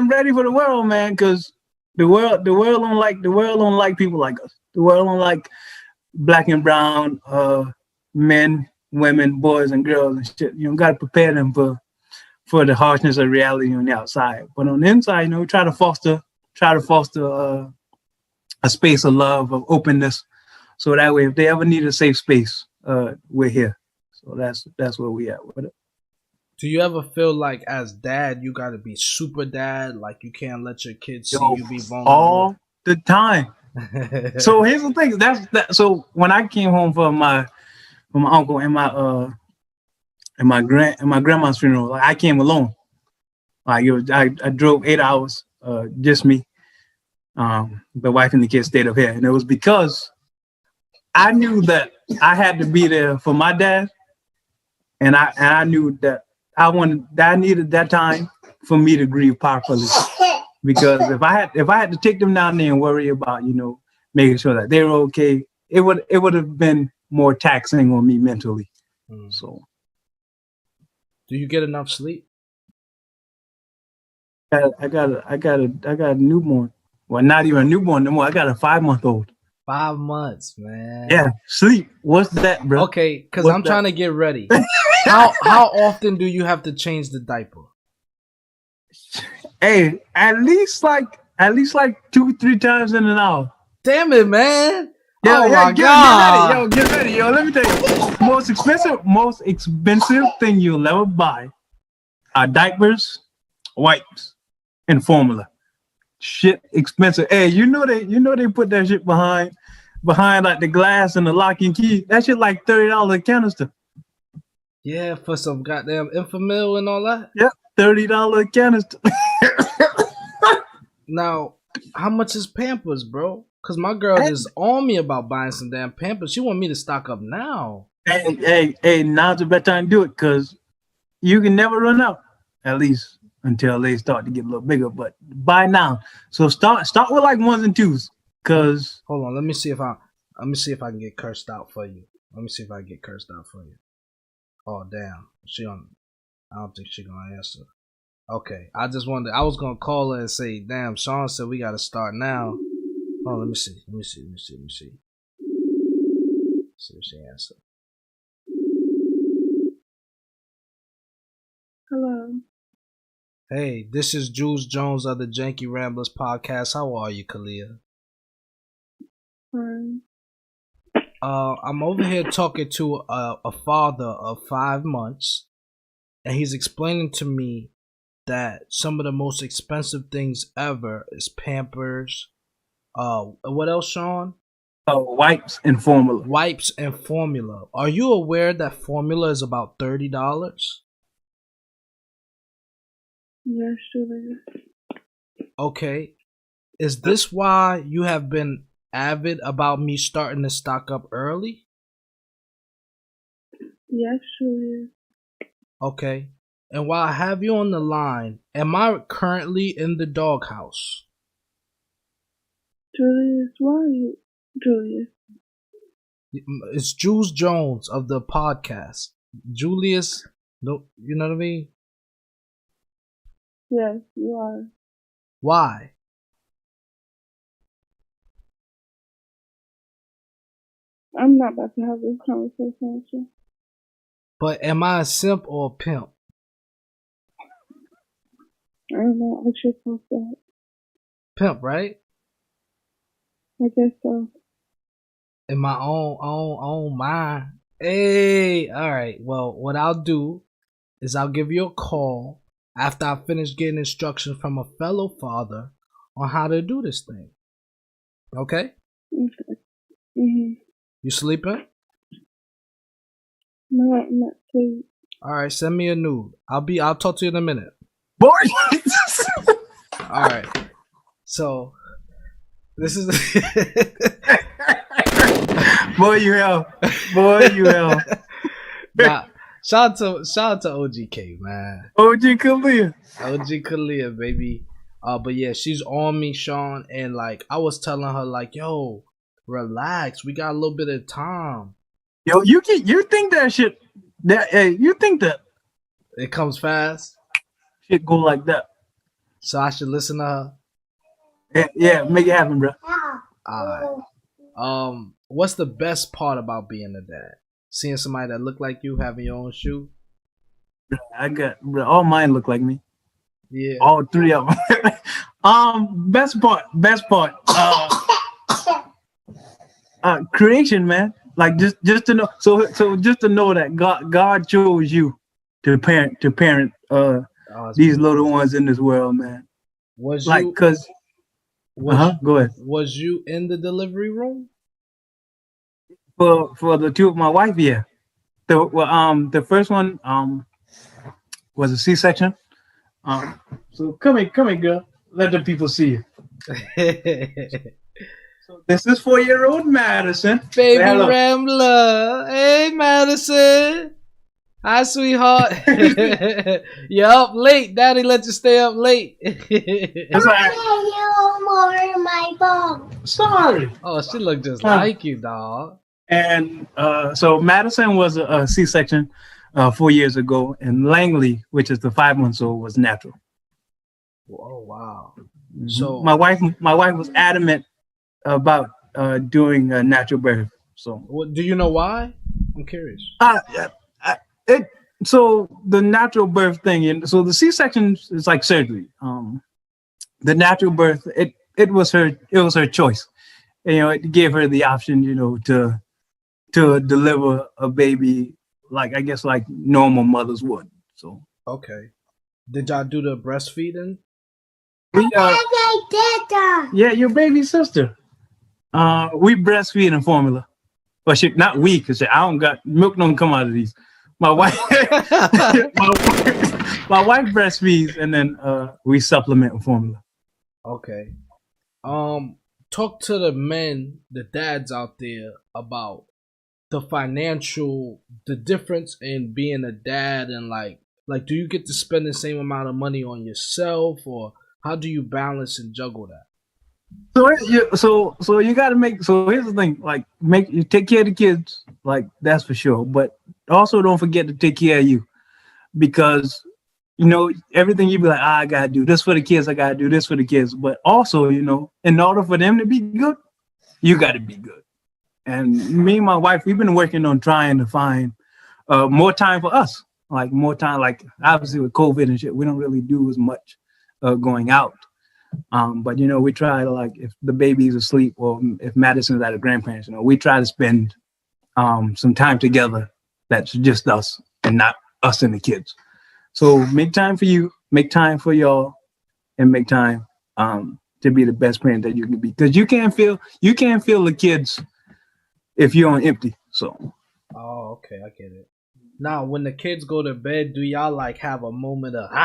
ready for the world, man. Because the world don't like people like us. The world don't like black and brown men, women, boys, and girls and shit. You know, got to prepare them for the harshness of reality on the outside. But on the inside, you know, try to foster a space of love, of openness, so that way, if they ever need a safe space, we're here. So that's where we at with it. Do you ever feel like as dad, you got to be super dad, like you can't let your kids see you be vulnerable? All the time. So here's the thing. So when I came home from my uncle and my grandma's funeral, like I came alone. Like I drove 8 hours, just me. The wife and the kids stayed up here, and it was because I knew that I had to be there for my dad, and I knew that I needed that time for me to grieve properly. Because if I had to take them down there and worry about, you know, making sure that they were okay, it would have been more taxing on me mentally. So, do you get enough sleep? I got a newborn. Well, not even a newborn no more. I got a 5-month-old. 5 months, man. Yeah, sleep. What's that, bro? Okay, because I'm trying to get ready. How often do you have to change the diaper? Hey, at least like 2-3 times in an hour. Damn it, man! Yo, my God! Get ready, yo. Let me tell you, most expensive thing you'll ever buy are diapers, wipes, and formula. Shit, expensive. Hey, you know they put that shit behind like the glass and the lock and key. That shit like $30 a canister. Yeah, for some goddamn Infamil and all that. Yep, $30 canister. Now, how much is Pampers, bro? Cause my girl is on me about buying some damn Pampers. She want me to stock up now. Hey, now's the best time to do it because you can never run out. At least until they start to get a little bigger. But buy now. So start with like 1s and 2s. Cause hold on, let me see if I can get cursed out for you. Let me see if I can get cursed out for you. Oh damn, I don't think she gonna answer. Okay, I just wanted. I was gonna call her and say, damn, Sean said we gotta start now. Oh, let me see. See if she answer. Hello. Hey, this is Julz Jones of the Janky Ramblers podcast. How are you, Kalia? Fine. I'm over here talking to a father of 5 months, and he's explaining to me that some of the most expensive things ever is Pampers. What else, Sean? Wipes and formula. Wipes and formula. Are you aware that formula is about $30? Yes, sure. Okay. Is this why you have been avid about me starting to stock up early? Yes, sure. Okay. And while I have you on the line, am I currently in the doghouse? Julius, why are you Julius? It's Julz Jones of the podcast. Julius, no, you know what I mean? Yes, you are. Why? I'm not about to have this conversation with you. But am I a simp or a pimp? I don't know. I should post that. Pimp, right? I guess so. In my own mind. Hey, all right. Well, what I'll do is I'll give you a call after I finish getting instructions from a fellow father on how to do this thing. Okay? Okay. Mm-hmm. You sleeping? No, I'm not sleeping. All right, send me a nude. I'll talk to you in a minute. Boy. All right. So this is Boy, you hell. Boy, you hell. nah, shout out to OGK, man. OG Kalia. OG Kalia, baby. But yeah, she's on me, Sean, and like I was telling her, like, yo, relax. We got a little bit of time. Yo, you think that shit you think that it comes fast? Shit go like that. So I should listen to her? Yeah, make it happen, bro. Alright. What's the best part about being a dad? Seeing somebody that look like you, having your own shoe? Bro, all mine look like me. Yeah. All 3 of them. Best part. Creation, man. Like just to know. So just to know that God chose you to parent these little ones in this world, man. Was like you? Cause. Go ahead. Was you in the delivery room? For the 2 of my wife, yeah. The first one was a C-section. So come here, girl. Let the people see you. So this is 4-year-old Madison. Baby Rambler. Hey, Madison. Hi, sweetheart. You're up late. Daddy let you stay up late. That's right. My phone. Sorry. Oh, she look just like you, dog. And so Madison was a C-section 4 years ago, and Langley, which is the 5 months old, was natural. Oh wow! Mm-hmm. So my wife was adamant about doing a natural birth. So do you know why? I'm curious. So the natural birth thing, and so the C-section is like surgery. The natural birth, it was her choice. You know, it gave her the option, you know, to deliver a baby like I guess like normal mothers would. So okay, did y'all do the breastfeeding? Yeah, your baby sister. We breastfeed and formula, but not we, cause I don't got milk. Don't come out of these, my wife, my wife breastfeeds, and then we supplement with formula. Okay. Talk to the men, the dads out there about the difference in being a dad and like do you get to spend the same amount of money on yourself, or how do you balance and juggle that? So you got to make. So here's the thing: like, you take care of the kids, like that's for sure. But also don't forget to take care of you, because everything you be like, I gotta do this for the kids. I gotta do this for the kids. But also, in order for them to be good, you got to be good. And me and my wife, we've been working on trying to find more time for us, like more time. Like obviously with COVID and shit, we don't really do as much going out. But we try to, like, if the baby's asleep or if Madison's at her grandparents, we try to spend some time together that's just us and not us and the kids. So make time for you, make time for y'all, and make time to be the best parent that you can be. Because you can't feel the kids if you're on empty. So. Oh, okay, I get it. Now, when the kids go to bed, do y'all like have a moment of when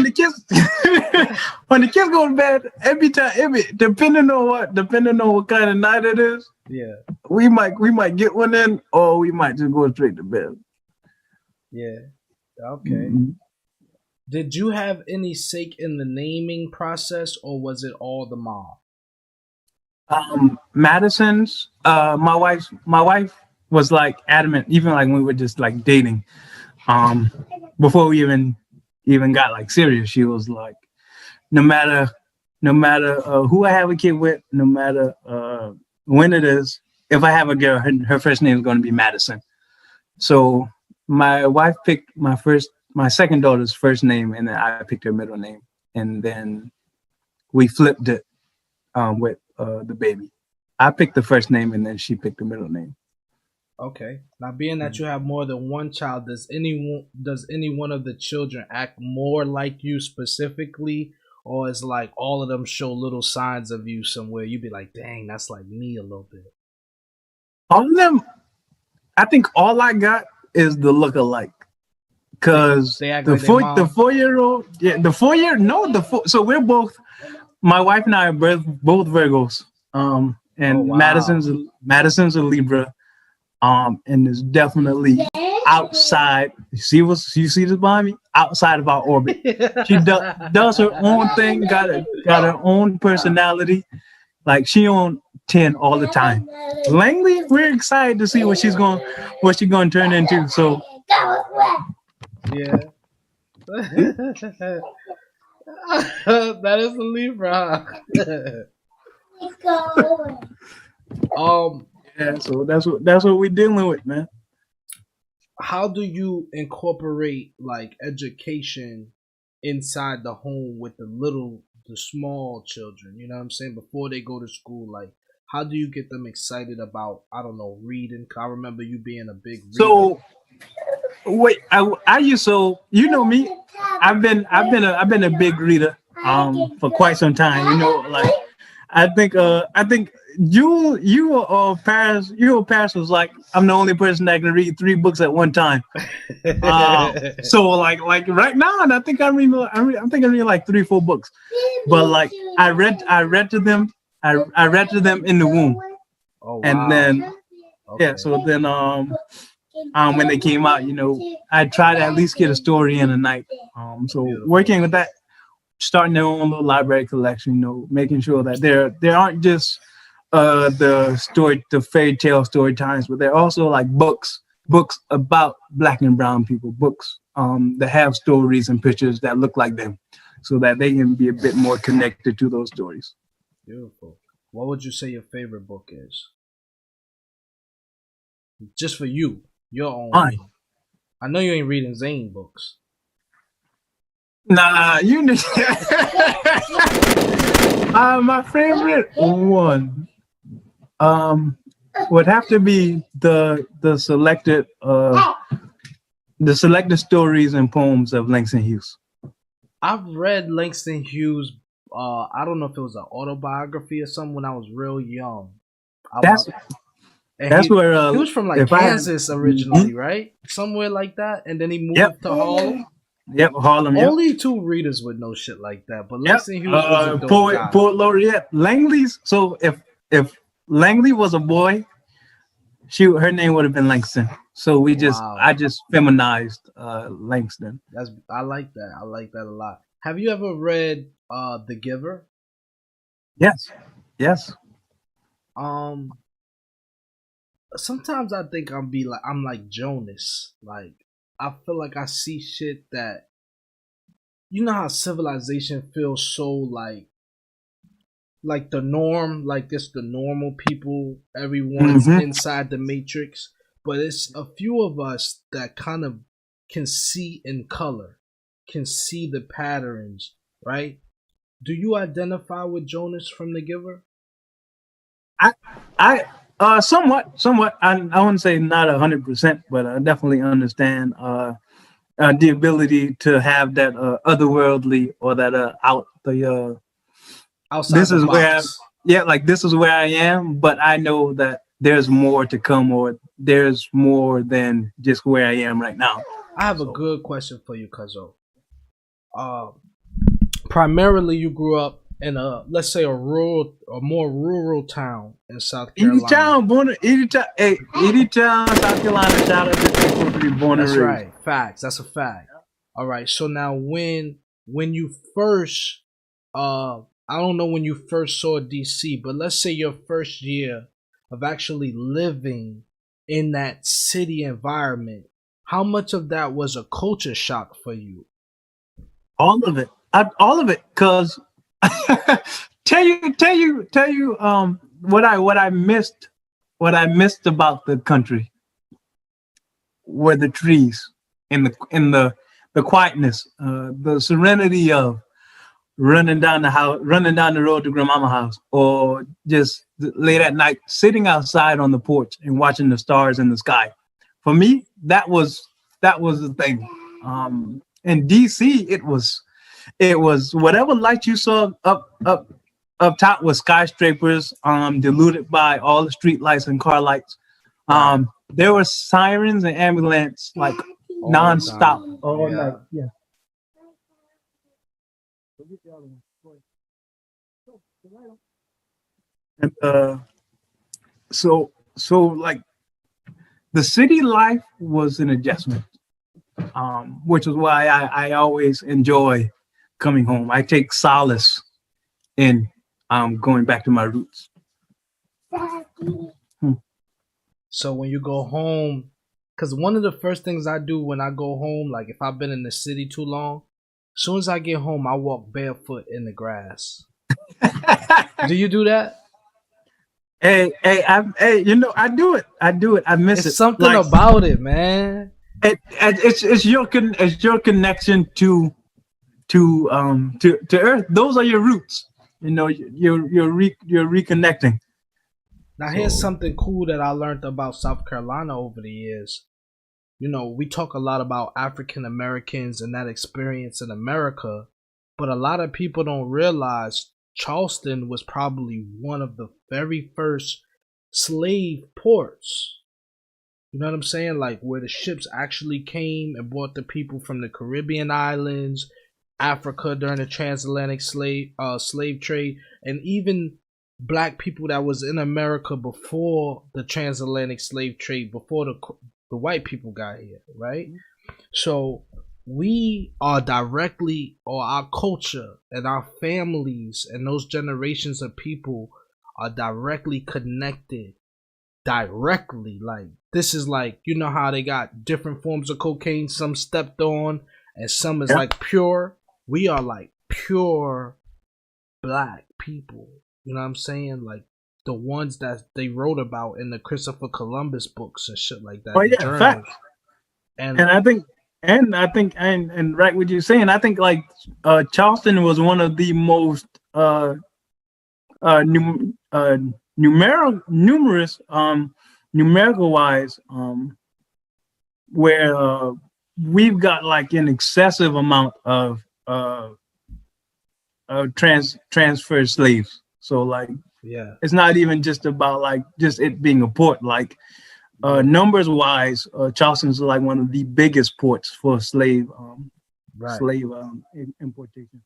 the kids go to bed, depending on what kind of night it is, yeah, we might get one in, or we might just go straight to bed. Yeah. Okay. Mm-hmm. Did you have any stake in the naming process, or was it all the mom? Madison's, my wife was like adamant, even like when we were just like dating, before we even got like serious. She was like, no matter who I have a kid with, no matter when it is, if I have a girl, her first name is going to be Madison. So my wife picked my second daughter's first name, and then I picked her middle name, and then we flipped it with the baby. I picked the first name, and then she picked the middle name. Okay. Now, being that you have more than one child, does any one of the children act more like you specifically, or is like all of them show little signs of you somewhere? You be like, dang, that's like me a little bit. All of them, I think all I got is the look alike. Cause the 4-year-old, so we're both. My wife and I are both Virgos. And wow. Madison's a Libra. And is definitely outside. You see this behind me? Outside of our orbit. She does her own thing, got her own personality. Like she on 10 all the time. Langley, we're excited to see what she's going to turn into. So yeah. That is a Libra. Yeah, so that's what we're dealing with, man. How do you incorporate like education inside the home with the small children? You know what I'm saying? Before they go to school, like how do you get them excited about, I don't know, reading? I remember you being a big reader. So wait, I used to, you know me, I've been a big reader for quite some time. Like I think you Paris was like, I'm the only person that can read 3 books at one time. So like right now, and I think I'm reading like 3-4 books. But like I read to them in the womb. Oh, wow. And then yeah, so then when they came out, I tried to at least get a story in a night. So working with that, starting their own little library collection, making sure that there aren't just the fairy tale story times, but they're also like books about Black and brown people, books that have stories and pictures that look like them, so that they can be a bit more connected to those stories. Beautiful. What would you say your favorite book is? Just for you, your own. Fine. I know you ain't reading Zane books. Nah, you know. My favorite one would have to be the selected stories and poems of Langston Hughes. I've read Langston Hughes. I don't know if it was an autobiography or something when I was real young. And That's where he was from like Kansas originally, right? Somewhere like that, and then he moved to Harlem. Yep, Harlem. Yep. Only 2 readers would know shit like that. But Langston Hughes was a dope guy. Poet laureate Langley's. So if Langley was a boy, her name would have been Langston. So I just feminized Langston. I like that. I like that a lot. Have you ever read The Giver? Yes. Sometimes I think I'm like Jonas. Like I feel like I see shit that, you know how civilization feels so like the norm, like it's the normal people, everyone's inside the matrix, but it's a few of us that kind of can see in color, can see the patterns, right? Do you identify with Jonas from The Giver? I somewhat. I wouldn't say not 100%, but I definitely understand the ability to have that otherworldly or that outside this the is box. this is where I am, but I know that there's more to come, or there's more than just where I am right now. I have a good question for you, Cuzzo. Primarily, you grew up in let's say a more rural town in South Carolina. Edie Town, South Carolina. Shout out to people to be born and raised. That's right. Facts. That's a fact. All right. So now, when you first, I don't know when you first saw DC, but let's say your first year of actually living in that city environment, how much of that was a culture shock for you? All of it. Cause tell you what I missed about the country were the trees and the quietness, the serenity of running down the road to grandmama's house, or just late at night sitting outside on the porch and watching the stars in the sky. For me, that was the thing. In DC, it was whatever light you saw up top was skyscrapers, diluted by all the street lights and car lights. There were sirens and ambulance like nonstop all night. Yeah. And so like the city life was an adjustment, which is why I always enjoy coming home. I take solace in going back to my roots. So when you go home, because one of the first things I do when I go home, like if I've been in the city too long, as soon as I get home, I walk barefoot in the grass. Do you do that? Hey, I do it. I miss it. It's something like, about it, man. It's your connection to Earth. Those are your roots. You know, you're reconnecting. Now here's something cool that I learned about South Carolina over the years. You know, we talk a lot about African Americans and that experience in America, but a lot of people don't realize Charleston was probably one of the very first slave ports. You know what I'm saying? Like where the ships actually came and brought the people from the Caribbean islands, Africa during the transatlantic slave trade, and even black people that was in America before the transatlantic slave trade, before the white people got here, right? So we are directly, or our culture and our families and those generations of people are directly connected. Like this is like, you know how they got different forms of cocaine, some stepped on and some is like pure. We are like pure black people. You know what I'm saying? Like the ones that they wrote about in the Christopher Columbus books and shit like that. Oh yeah, fact. And I think right what you're saying, I think like Charleston was one of the most numerous numerical wise where we've got like an excessive amount of transfer slaves. So like Yeah. It's not even just about like just it being a port. Like numbers wise, Charleston's like one of the biggest ports for slave importation.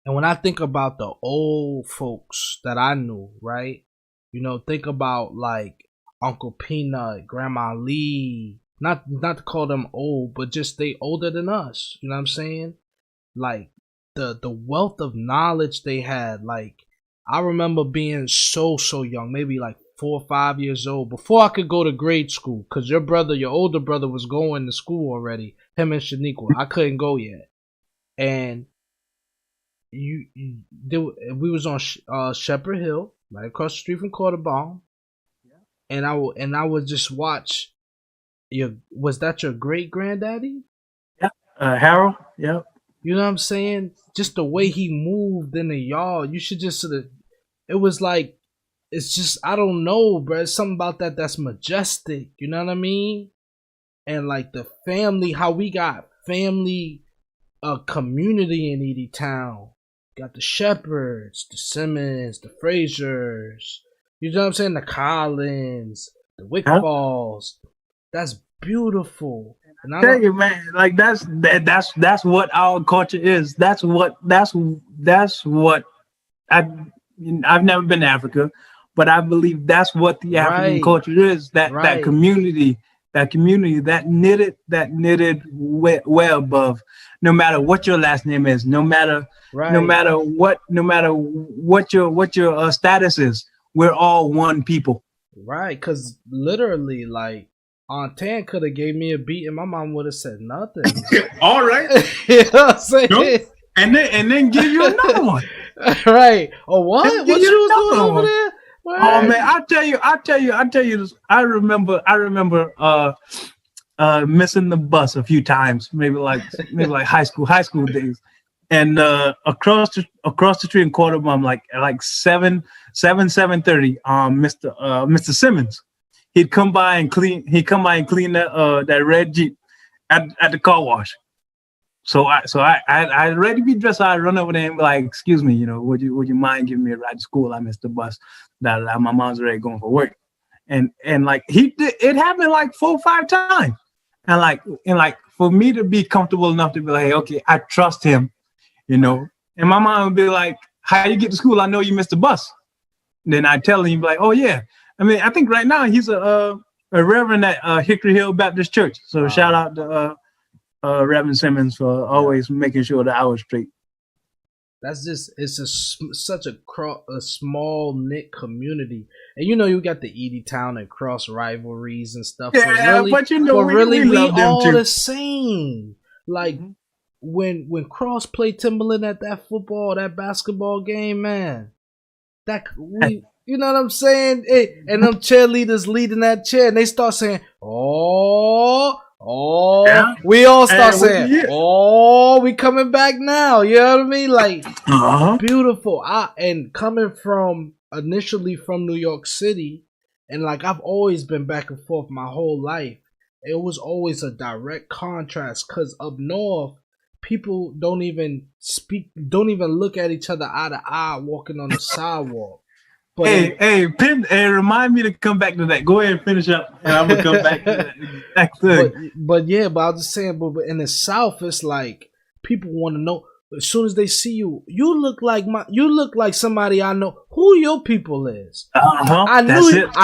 And when I think about the old folks that I knew, right? You know, think about like Uncle Peanut, Grandma Lee. Not to call them old, but just they older than us. You know what I'm saying? Like the wealth of knowledge they had. Like I remember being so young, maybe like 4 or 5 years old, before I could go to grade school. Cause your older brother, was going to school already. Him and Shaniqua. I couldn't go yet, and we was on Shepherd Hill, right across the street from Quarterbomb, and I would just watch. Was that your great granddaddy? Yeah, Harold. Yeah. You know what I'm saying? Just the way he moved in the yard, you should just sort of. It was like, it's just, I don't know, bro. It's something about that that's majestic. You know what I mean? And like the family, how we got family, community in Edie Town. Got the Shepherds, the Simmons, the Frasers. You know what I'm saying? The Collins, the Wickfalls. That's beautiful. And I tell you, man, like that's what our culture is. That's what I've never been to Africa, but I believe that's what the African culture is. That community, that knitted web of, no matter what your last name is, no matter what your status is, we're all one people. Right, because literally, like, Aunt Tan could have gave me a beat and my mom would have said nothing. All right. You know what I'm saying? Nope. And then give you another one. Right. Oh, what? What you was doing over there? Right. Oh man, I tell you this. I remember missing the bus a few times, maybe like high school days. And across the street in Quarterbomb, like 7:30, Mr. Simmons, he'd come by and clean that red Jeep at the car wash. So I'd ready to be dressed. I'd run over there and be like, "Excuse me, would you mind giving me a ride to school? I missed the bus. That my mom's already going for work." And like it happened like 4 or 5 times. And like for me to be comfortable enough to be like, "Hey, okay, I trust him," And my mom would be like, "How you get to school? I know you missed the bus." And then I tell him, like, "Oh yeah." I mean, I think right now he's a reverend at Hickory Hill Baptist Church. So shout out to Reverend Simmons for always making sure that I was straight. That's just, such a small knit community. And you got the Edie Town and Cross rivalries and stuff. Yeah, but we all too. the same. Like when Cross played Timberland at that basketball game, man. You know what I'm saying? And them cheerleaders leading that chair, and they start saying, "Oh." Yeah. We all start saying, "Oh, we coming back now." You know what I mean? Like, beautiful. And coming initially from New York City, and like I've always been back and forth my whole life. It was always a direct contrast, because up north, people don't even look at each other eye to eye walking on the sidewalk. But hey, Pimp, remind me to come back to that. Go ahead and finish up, and I'm gonna come back to that. But I was just saying, but in the South, it's like people want to know as soon as they see you. You look like somebody I know. Who your people is? I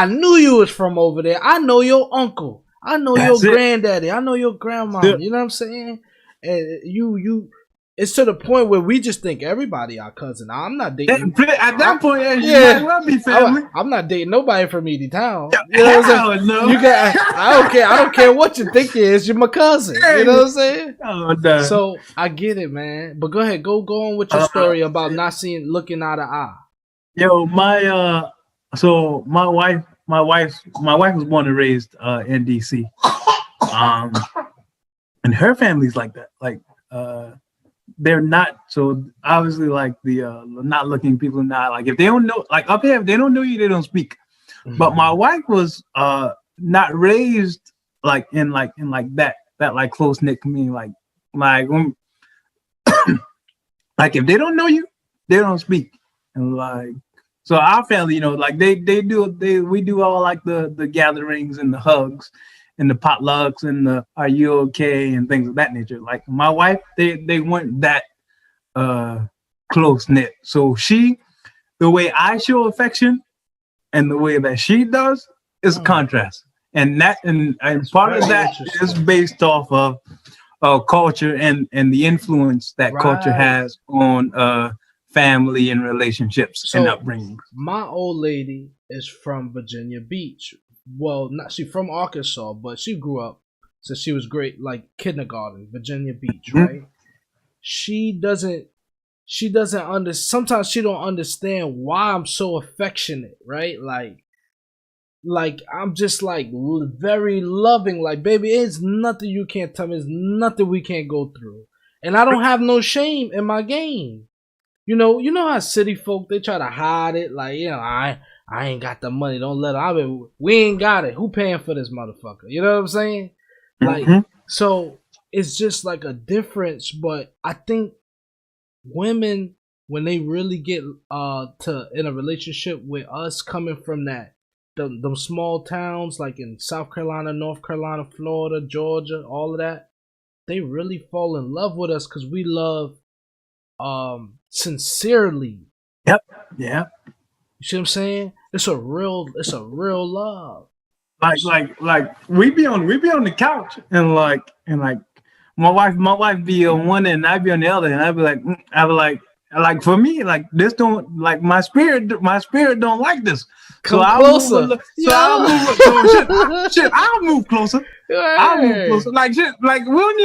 knew you was from over there. I know your uncle. I know your granddaddy. I know your grandma. You know what I'm saying? And you. It's to the point where we just think everybody our cousin. I'm not dating. At that point, you might well be family. I'm not dating nobody from Edie Town. You know what I'm saying? No. I don't care what you think it is. You're my cousin. You know what I'm saying? No. So I get it, man. But go ahead, go on with your story about not looking eye to eye. Yo, my wife was born and raised in DC. And her family's like that. Like they're not, so obviously like the not looking people, not like, if they don't know, like up here, if they don't know you, they don't speak. But my wife was not raised like in that like close knit community, like like if they don't know you, they don't speak. And like So our family, you know, like we do all like the gatherings and the hugs and the potlucks and the are you okay and things of that nature. Like my wife, they weren't that close knit. So the way I show affection and the way that she does is a contrast. And part of that is based off of culture and the influence that culture has on family and relationships and upbringing. My old lady is from Virginia Beach. Well, she's from Arkansas, but she grew up since she was great, like kindergarten, Virginia Beach, right? She doesn't understand. Sometimes she don't understand why I'm so affectionate, right? Like I'm just like very loving. Like, baby, it's nothing you can't tell me. It's nothing we can't go through, and I don't have no shame in my game. You know how city folk, they try to hide it. Like, you know, I ain't got the money. Don't let her. We ain't got it. Who paying for this motherfucker? You know what I'm saying? Like, so it's just like a difference. But I think women, when they really get in a relationship with us, coming from them small towns like in South Carolina, North Carolina, Florida, Georgia, all of that, they really fall in love with us because we love sincerely. Yep. Yeah. You see what I'm saying? It's a real love. Like we be on the couch and like my wife be on one end and I be on the other, and I be like for me, like this don't, like my spirit don't like this. Come closer. I'll move closer. I'll move closer. Like shit, like we don't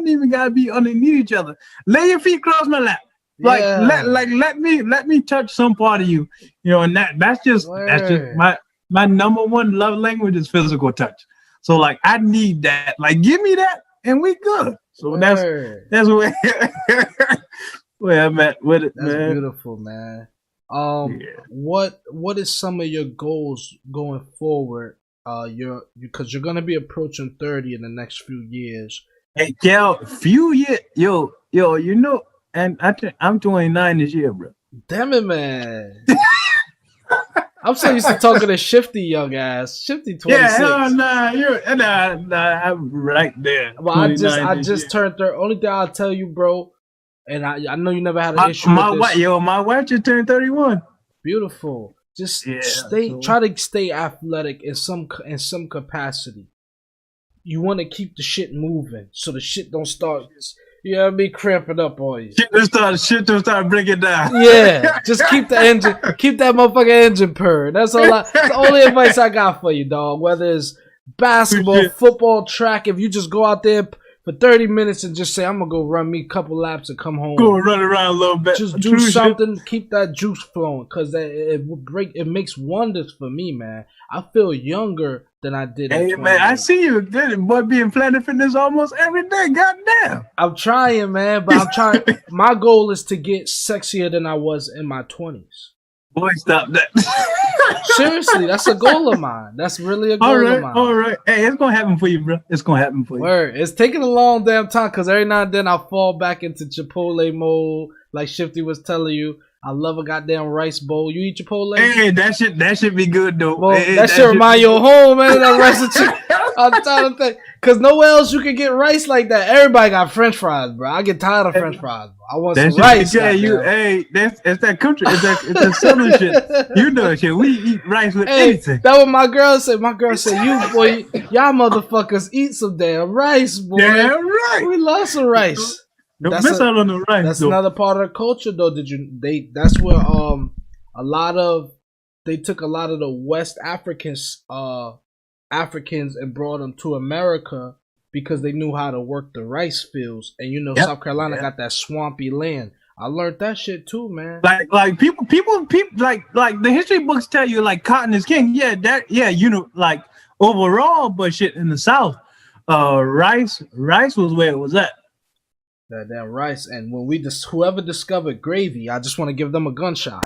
even gotta be underneath each other. Lay your feet across my lap. Like let me touch some part of you. You know, and that's just my number one love language is physical touch. So like I need that. Like give me that and we good. So that's where I'm at with it, that's man. Beautiful, man. What is some of your goals going forward? Because you're gonna be approaching 30 in the next few years. Hey, few years, yo, you know, and I'm 29 this year, bro. Damn it, man. I'm so used to talking to Shifty, young ass. Shifty 26. Yeah, hell nah, I'm right there. Well, I just turned 30. Only thing I'll tell you, bro. And I know you never had an issue with this. My wife just turned 31. Beautiful. Just try to stay athletic in some capacity. You want to keep the shit moving so the shit don't start, you know what I mean, cramping up on you. Shit don't start breaking down. Yeah, just keep that motherfucking engine purring. That's the only advice I got for you, dog. Whether it's basketball, football, track, if you just go out there for 30 minutes and just say, I'm going to go run me a couple laps and come home. Go run around a little bit. Just do something. Keep that juice flowing, because it makes wonders for me, man. I feel younger than I did. Hey, man, I see you. Boy, being Planet Fitness almost every day. Goddamn. I'm trying, man, but I'm trying. My goal is to get sexier than I was in my 20s. Boy, stop that. Seriously, that's a goal of mine. That's really a goal of mine. All right. Hey, it's going to happen for you, bro. It's going to happen for you. Word. It's taking a long damn time because every now and then I fall back into Chipotle mode, like Shifty was telling you. I love a goddamn rice bowl. You eat Chipotle? Hey, that should be good, though. Well, hey, that should remind you of home, man. That rice and chicken. I'm trying to think. Because nowhere else you can get rice like that. Everybody got French fries, bro. I get tired of French fries, bro. I want some rice. It's that country. It's that southern shit. You know shit. We eat rice with anything. That's what my girl said. My girl said, y'all motherfuckers eat some damn rice, boy. Damn right. We love some rice. Don't miss out on the rice. That's another part of the culture, though. That's where they took a lot of the West Africans and brought them to America because they knew how to work the rice fields. And South Carolina got that swampy land. I learned that shit too, man. Like people like the history books tell you like cotton is king. Like overall, but shit in the South, rice was where it was at. That damn rice, and when whoever discovered gravy, I just want to give them a gunshot.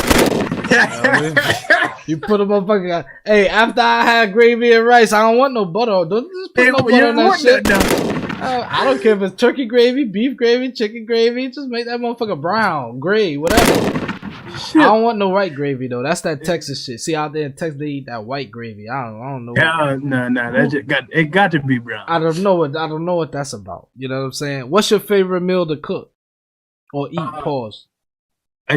You put them on fucking. Hey, after I had gravy and rice, I don't want no butter. Don't just put no butter on that shit. I don't care if it's turkey gravy, beef gravy, chicken gravy. Just make that motherfucker brown, gray, whatever. I don't want no white gravy though. That's that Texas shit. See out there in Texas they eat that white gravy. I don't know. Yeah, no, that just got to be brown. I don't know what that's about. You know what I'm saying? What's your favorite meal to cook or eat? Pause. I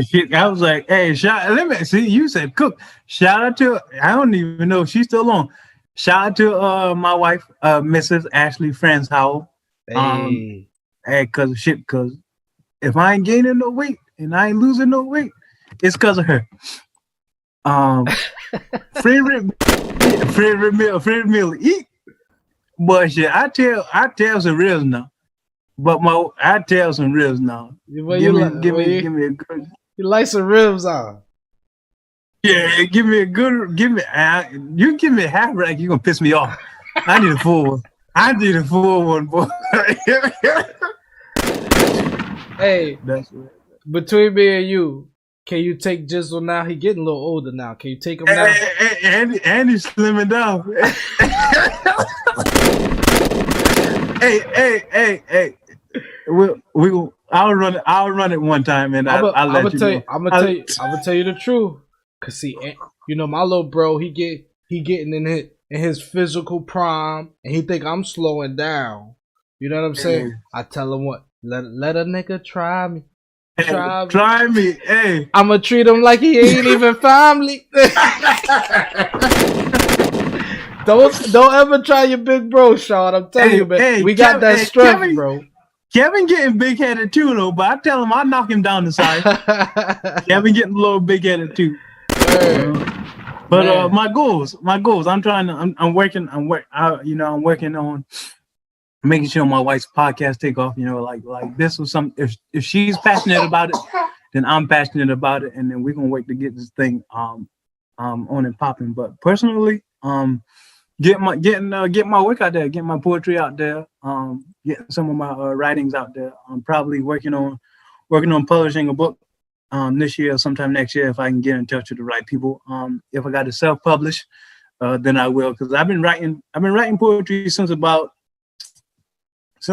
was like, hey, let me see. You said cook. Shout out to, I don't even know if she's still on. Shout out to my wife, Mrs. Ashley Franz Howell. Hey, cause if I ain't gaining no weight and I ain't losing no weight, it's cause of her. Favorite meal to eat. But shit, I tell some reels now. But I tell some ribs now. Give me a good. You like some ribs on? Yeah, give me a good. You give me a half rack, you gonna piss me off. I need a full one. I need a full one, boy. Hey, that's right. Between me and you, can you take Jizzle now? He getting a little older now. Can you take him now? And he's slimming down. Hey. I'll run it one time, and I'll let you know. I'm gonna tell you the truth. Cause see, you know, my little bro, he getting in his physical prime, and he think I'm slowing down. You know what I'm saying? I tell him what, let a nigga try me. Try me. Hey, I'ma treat him like he ain't even family. Don't ever try your big bro, Sean. I'm telling you, man. We got that strength, bro. Kevin getting big headed too, though. But I tell him I knock him down the side. Kevin getting a little big headed too. But my goals. I'm working on making sure my wife's podcast take off. You know, like this was something. If she's passionate about it, then I'm passionate about it, and then we're gonna work to get this thing on and popping. But personally, get my work out there, get my poetry out there, getting some of my writings out there. I'm probably working on publishing a book this year or sometime next year if I can get in touch with the right people. If I got to self-publish, then I will, because I've been writing poetry since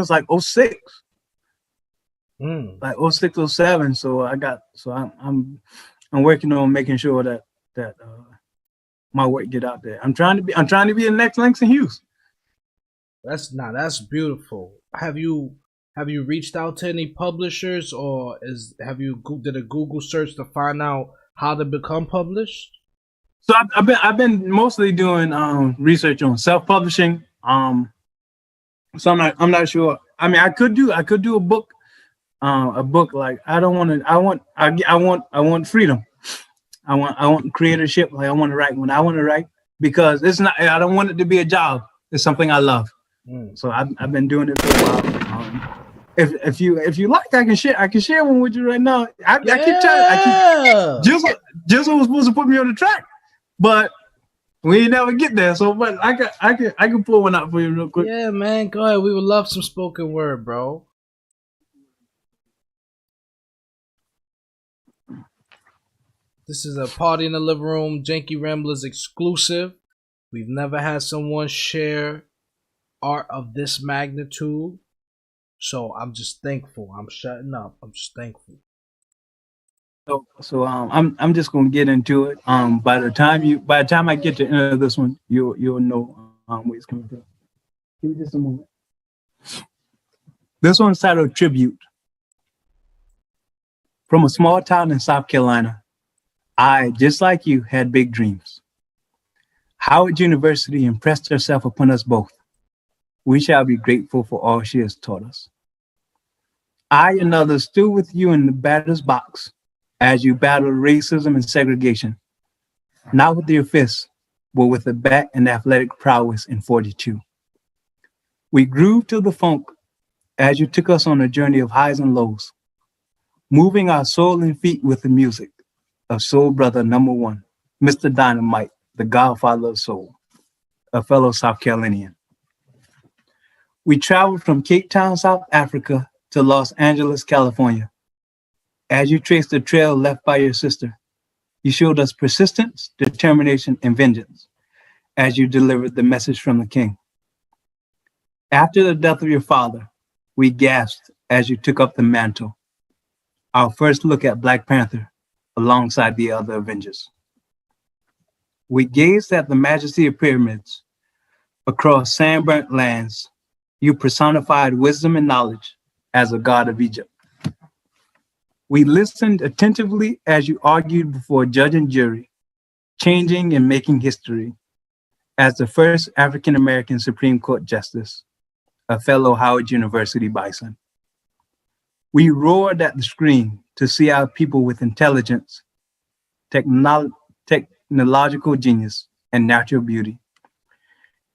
like 06. Like 06, 07. So I'm working on making sure that my work get out there. I'm trying to be the next Langston Hughes. That's beautiful. Have you reached out to any publishers, or did a Google search to find out how to become published? So I've been mostly doing research on self-publishing. So I'm not sure. I mean, I could do a book. Like I want freedom. I want creatorship. Like I want to write when I want to write, because it's not. I don't want it to be a job. It's something I love. So I've been doing it for a while. If you like, I can share one with you right now. I keep telling. Jizzle was supposed to put me on the track, but we ain't never get there. So, but I can pull one out for you real quick. Yeah, man, go ahead. We would love some spoken word, bro. This is a Party in the Living Room, Janky Ramblers exclusive. We've never had someone share art of this magnitude. So I'm just thankful. I'm shutting up. I'm just thankful. So I'm just gonna get into it. By the time I get to the end of this one, you'll know where it's coming from. Give me just a moment. This one's titled Tribute. From a small town in South Carolina, I, just like you, had big dreams. Howard University impressed herself upon us both. We shall be grateful for all she has taught us. I and others stood with you in the batter's box as you battled racism and segregation, not with your fists, but with the bat and athletic prowess in 42. We grooved to the funk as you took us on a journey of highs and lows, moving our soul and feet with the music of Soul Brother #1, Mr. Dynamite, the godfather of soul, a fellow South Carolinian. We traveled from Cape Town, South Africa to Los Angeles, California. As you traced the trail left by your sister, you showed us persistence, determination, and vengeance as you delivered the message from the king. After the death of your father, we gasped as you took up the mantle. Our first look at Black Panther, a alongside the other Avengers. We gazed at the majesty of pyramids across sand-burnt lands. You personified wisdom and knowledge as a god of Egypt. We listened attentively as you argued before judge and jury, changing and making history as the first African-American Supreme Court Justice, a fellow Howard University Bison. We roared at the screen to see our people with intelligence, technological genius, and natural beauty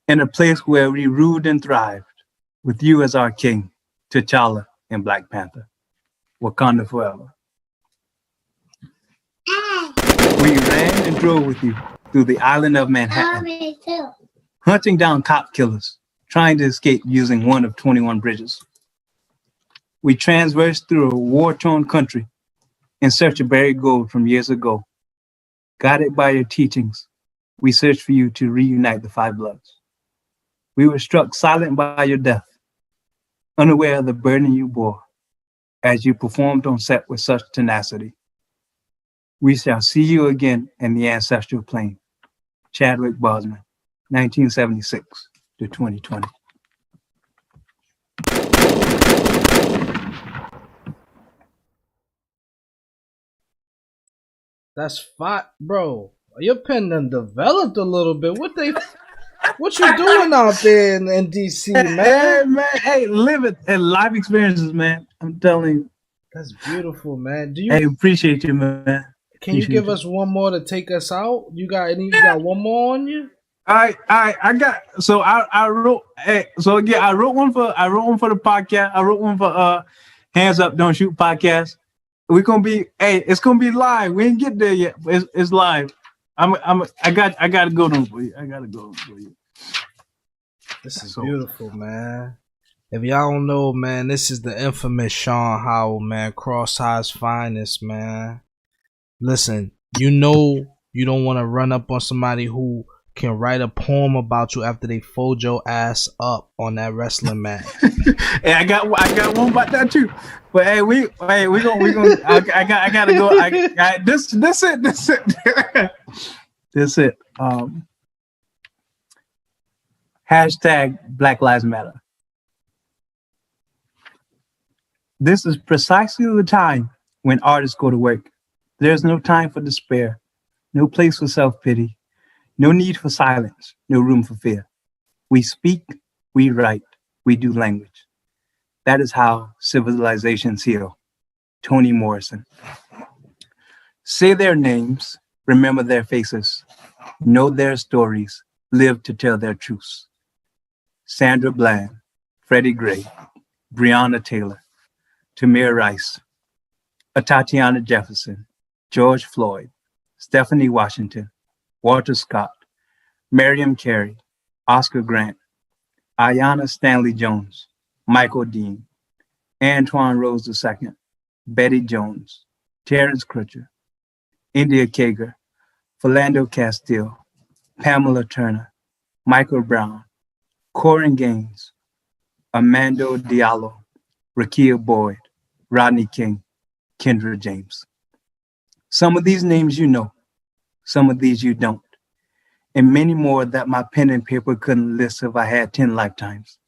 in a place where we ruled and thrived with you as our king, T'Challa and Black Panther. Wakanda forever. We ran and drove with you through the island of Manhattan, hunting down cop killers, trying to escape using one of 21 bridges. We transversed through a war-torn country in search of buried gold from years ago. Guided by your teachings, we searched for you to reunite the Five Bloods. We were struck silent by your death, unaware of the burden you bore as you performed on set with such tenacity. We shall see you again in the ancestral plane. Chadwick Boseman, 1976 to 2020. That's fine, bro. Your pen done developed a little bit. What you doing out there in DC, man? Hey, man. Hey, live it and live experiences, man. I'm telling you. That's beautiful, man. Do you? Hey, appreciate you, man. Can you give us one more to take us out? You got one more on you? I wrote. Hey, so again, I wrote one for the podcast. I wrote one for Hands Up, Don't Shoot podcast. We're gonna be. Hey, it's gonna be live. We ain't get there yet, but it's live. I got a good one for you. I got a good one for you. This is beautiful, man. If y'all don't know, man, this is the infamous Sean Howell, man. Cross High's finest, man. Listen, you know you don't want to run up on somebody who can write a poem about you after they fold your ass up on that wrestling match. Hey, I got one about that too. But hey, we gonna. I gotta go. This it. Hashtag Black Lives Matter. This is precisely the time when artists go to work. There's no time for despair, no place for self-pity, no need for silence, no room for fear. We speak, we write, we do language. That is how civilizations heal. Toni Morrison. Say their names, remember their faces, know their stories, live to tell their truths. Sandra Bland, Freddie Gray, Breonna Taylor, Tamir Rice, Tatiana Jefferson, George Floyd, Stephanie Washington, Walter Scott, Miriam Carey, Oscar Grant, Ayanna Stanley Jones, Michael Dean, Antoine Rose II, Betty Jones, Terrence Crutcher, India Kager, Philando Castile, Pamela Turner, Michael Brown, Corin Gaines, Amando Diallo, Rakia Boyd, Rodney King, Kendra James. Some of these names you know, some of these you don't, and many more that my pen and paper couldn't list if I had 10 lifetimes.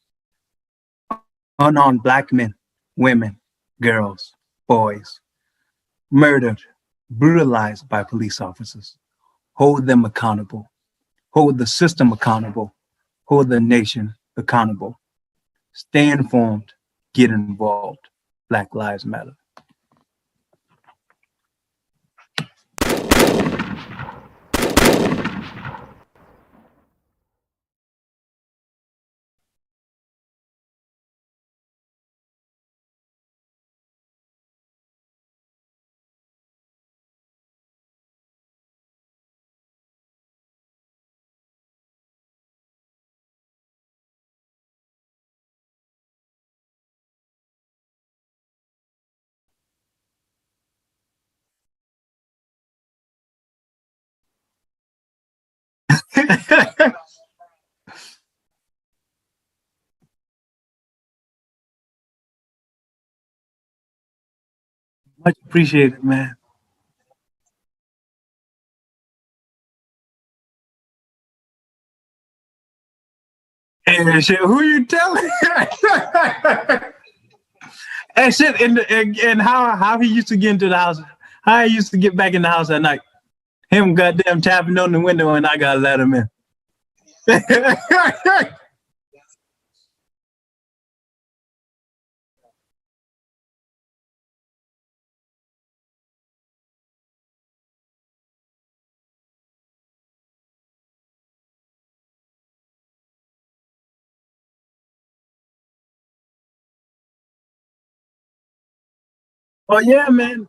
Unarmed Black men, women, girls, boys, murdered, brutalized by police officers. Hold them accountable. Hold the system accountable. Hold the nation accountable. Stay informed, get involved. Black Lives Matter. Much appreciated, man. And shit, who you telling? And shit, and how he used to get into the house, how he used to get back in the house at night. Him goddamn tapping on the window and I gotta let him in. Oh yeah, man.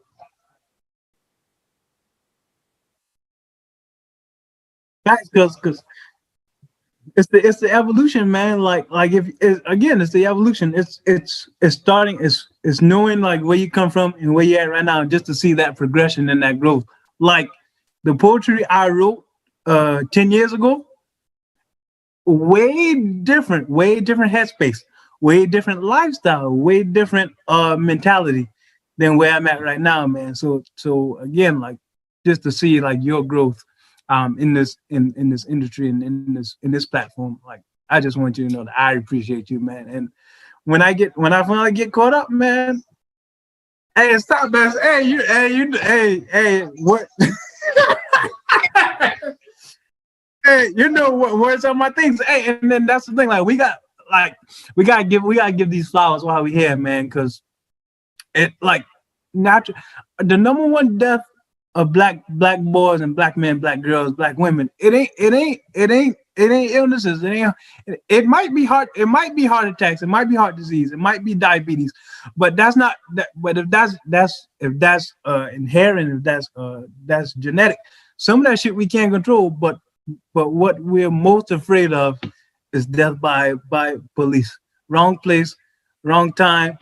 Because it's the evolution, man. Like if again, it's the evolution. It's starting. It's knowing like where you come from and where you're at right now, just to see that progression and that growth. Like the poetry I wrote 10 years ago, way different headspace, way different lifestyle, way different mentality than where I'm at right now, man. So again, like just to see like your growth in this industry and in this platform, like I just want you to know that I appreciate you, man. And when I finally get caught up, man, hey, stop, man. Hey, what? Hey, you know what words are my things. Hey, and then that's the thing. Like we gotta give these flowers while we here, man, because it like natural. The number one death of black boys and black men, black girls, black women. It ain't illnesses. It might be heart. It might be heart attacks. It might be heart disease. It might be diabetes. But that's not that. But if that's inherent, if that's genetic, some of that shit we can't control. But what we're most afraid of is death by police. Wrong place, wrong time.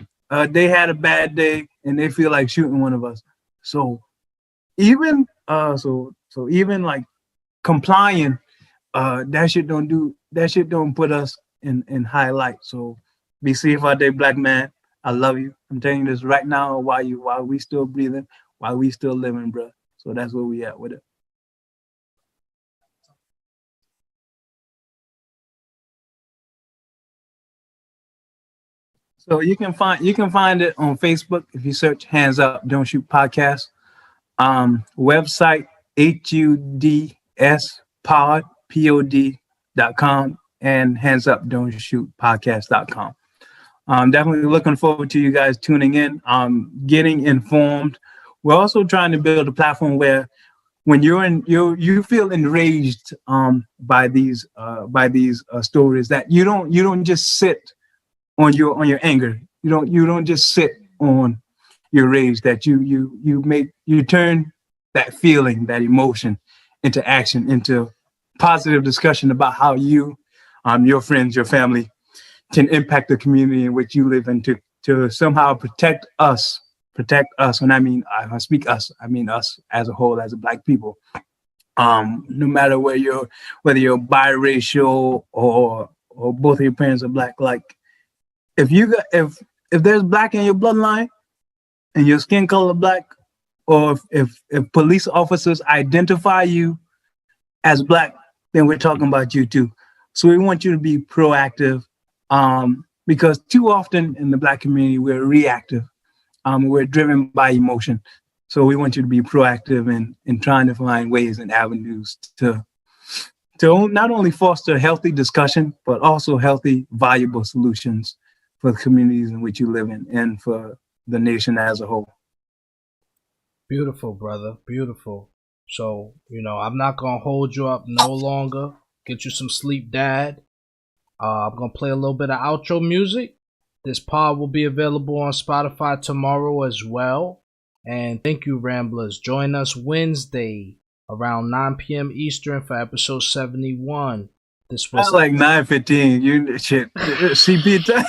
They had a bad day and they feel like shooting one of us. So even even like complying, that shit don't put us in high light. So be safe out there, black man. I love you. I'm telling you this right now while we still breathing, while we still living, bro. So that's where we at with it. So you can find it on Facebook if you search Hands Up Don't Shoot Podcast. Website HUDSPod.com and Hands Up Don't Shoot Podcast.com. Definitely looking forward to you guys tuning in, getting informed. We're also trying to build a platform where when you feel enraged by these stories, that you don't just sit on your anger. You don't just sit on your rage, that you turn that feeling, that emotion into action, into positive discussion about how you, your friends, your family can impact the community in which you live in to somehow protect us. When I speak us, I mean us as a whole, as a black people. No matter whether you're biracial or both of your parents are black, like if there's black in your bloodline and your skin color black, or if police officers identify you as black, then we're talking about you too. So we want you to be proactive, because too often in the black community, we're reactive. We're driven by emotion. So we want you to be proactive in trying to find ways and avenues to not only foster healthy discussion, but also healthy, valuable solutions for the communities in which you live in and for the nation as a whole. Beautiful, brother. Beautiful. So, I'm not going to hold you up no longer. Get you some sleep, Dad. I'm going to play a little bit of outro music. This pod will be available on Spotify tomorrow as well. And thank you, Ramblers. Join us Wednesday around 9 p.m. Eastern for episode 71. This was like 9:15. You shit. CP time.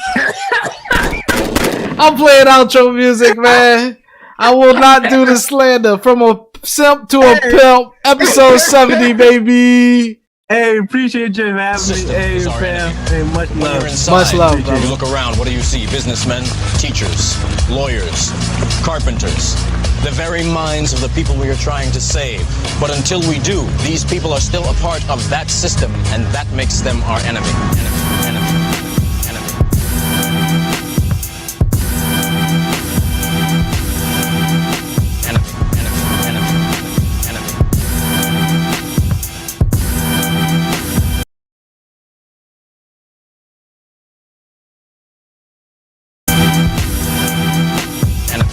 I'm playing outro music, man. I will not do the slander. From a simp to a pimp. Episode 70, baby. Hey, appreciate you having me. Hey, fam. Hey, much love. Much love, bro. You look around, what do you see? Businessmen, teachers, lawyers, carpenters. The very minds of the people we are trying to save. But until we do, these people are still a part of that system, and that makes them our enemy.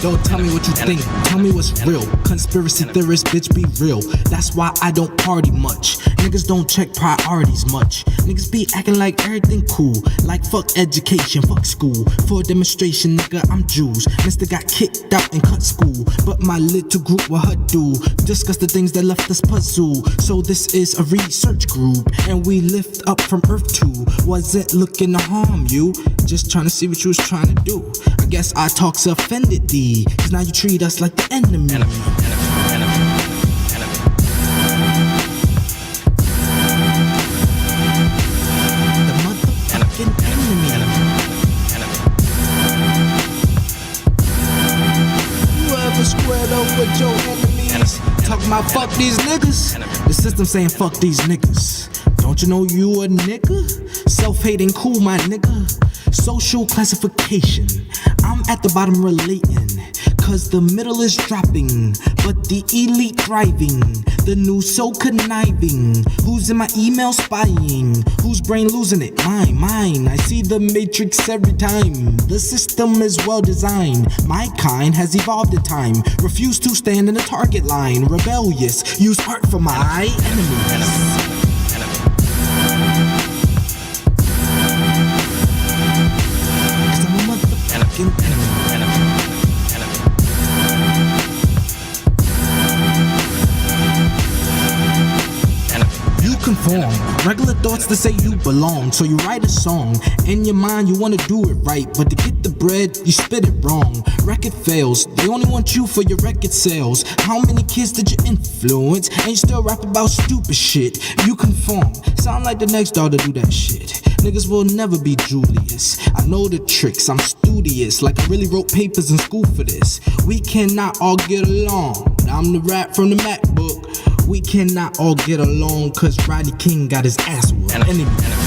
Don't tell me what you think, tell me what's real. Conspiracy theorists, bitch, be real. That's why I don't party much. Niggas don't check priorities much. Niggas be acting like everything cool. Like fuck education, fuck school. For a demonstration, nigga, I'm Julz. Mister got kicked out and cut school. But my little group will her do. Discuss the things that left us puzzled. So this is a research group. And we lift up from Earth 2. Wasn't looking to harm you. Just trying to see what you was trying to do. I guess I talks offended thee. Cause now you treat us like the enemy. The motherfucking enemy. You ever squared up with your enemies? Talking about fuck these niggas. The system saying fuck these niggas. Don't you know you a nigga? Self-hating cool, my nigga. Social classification. I'm at the bottom relating. Cause the middle is dropping, but the elite thriving. The news so conniving. Who's in my email spying? Whose brain losing it? Mine. I see the matrix every time. The system is well designed. My kind has evolved in time. Refuse to stand in the target line. Rebellious, use art for my enemies. Conform. Regular thoughts that say you belong. So you write a song. In your mind you wanna do it right, but to get the bread you spit it wrong. Record fails. They only want you for your record sales. How many kids did you influence? And you still rap about stupid shit. You conform. Sound like the next dog to do that shit. Niggas will never be Julius. I know the tricks, I'm studious. Like I really wrote papers in school for this. We cannot all get along. I'm the rap from the MacBook. We cannot all get along cause Rodney King got his ass whooped. Enemy.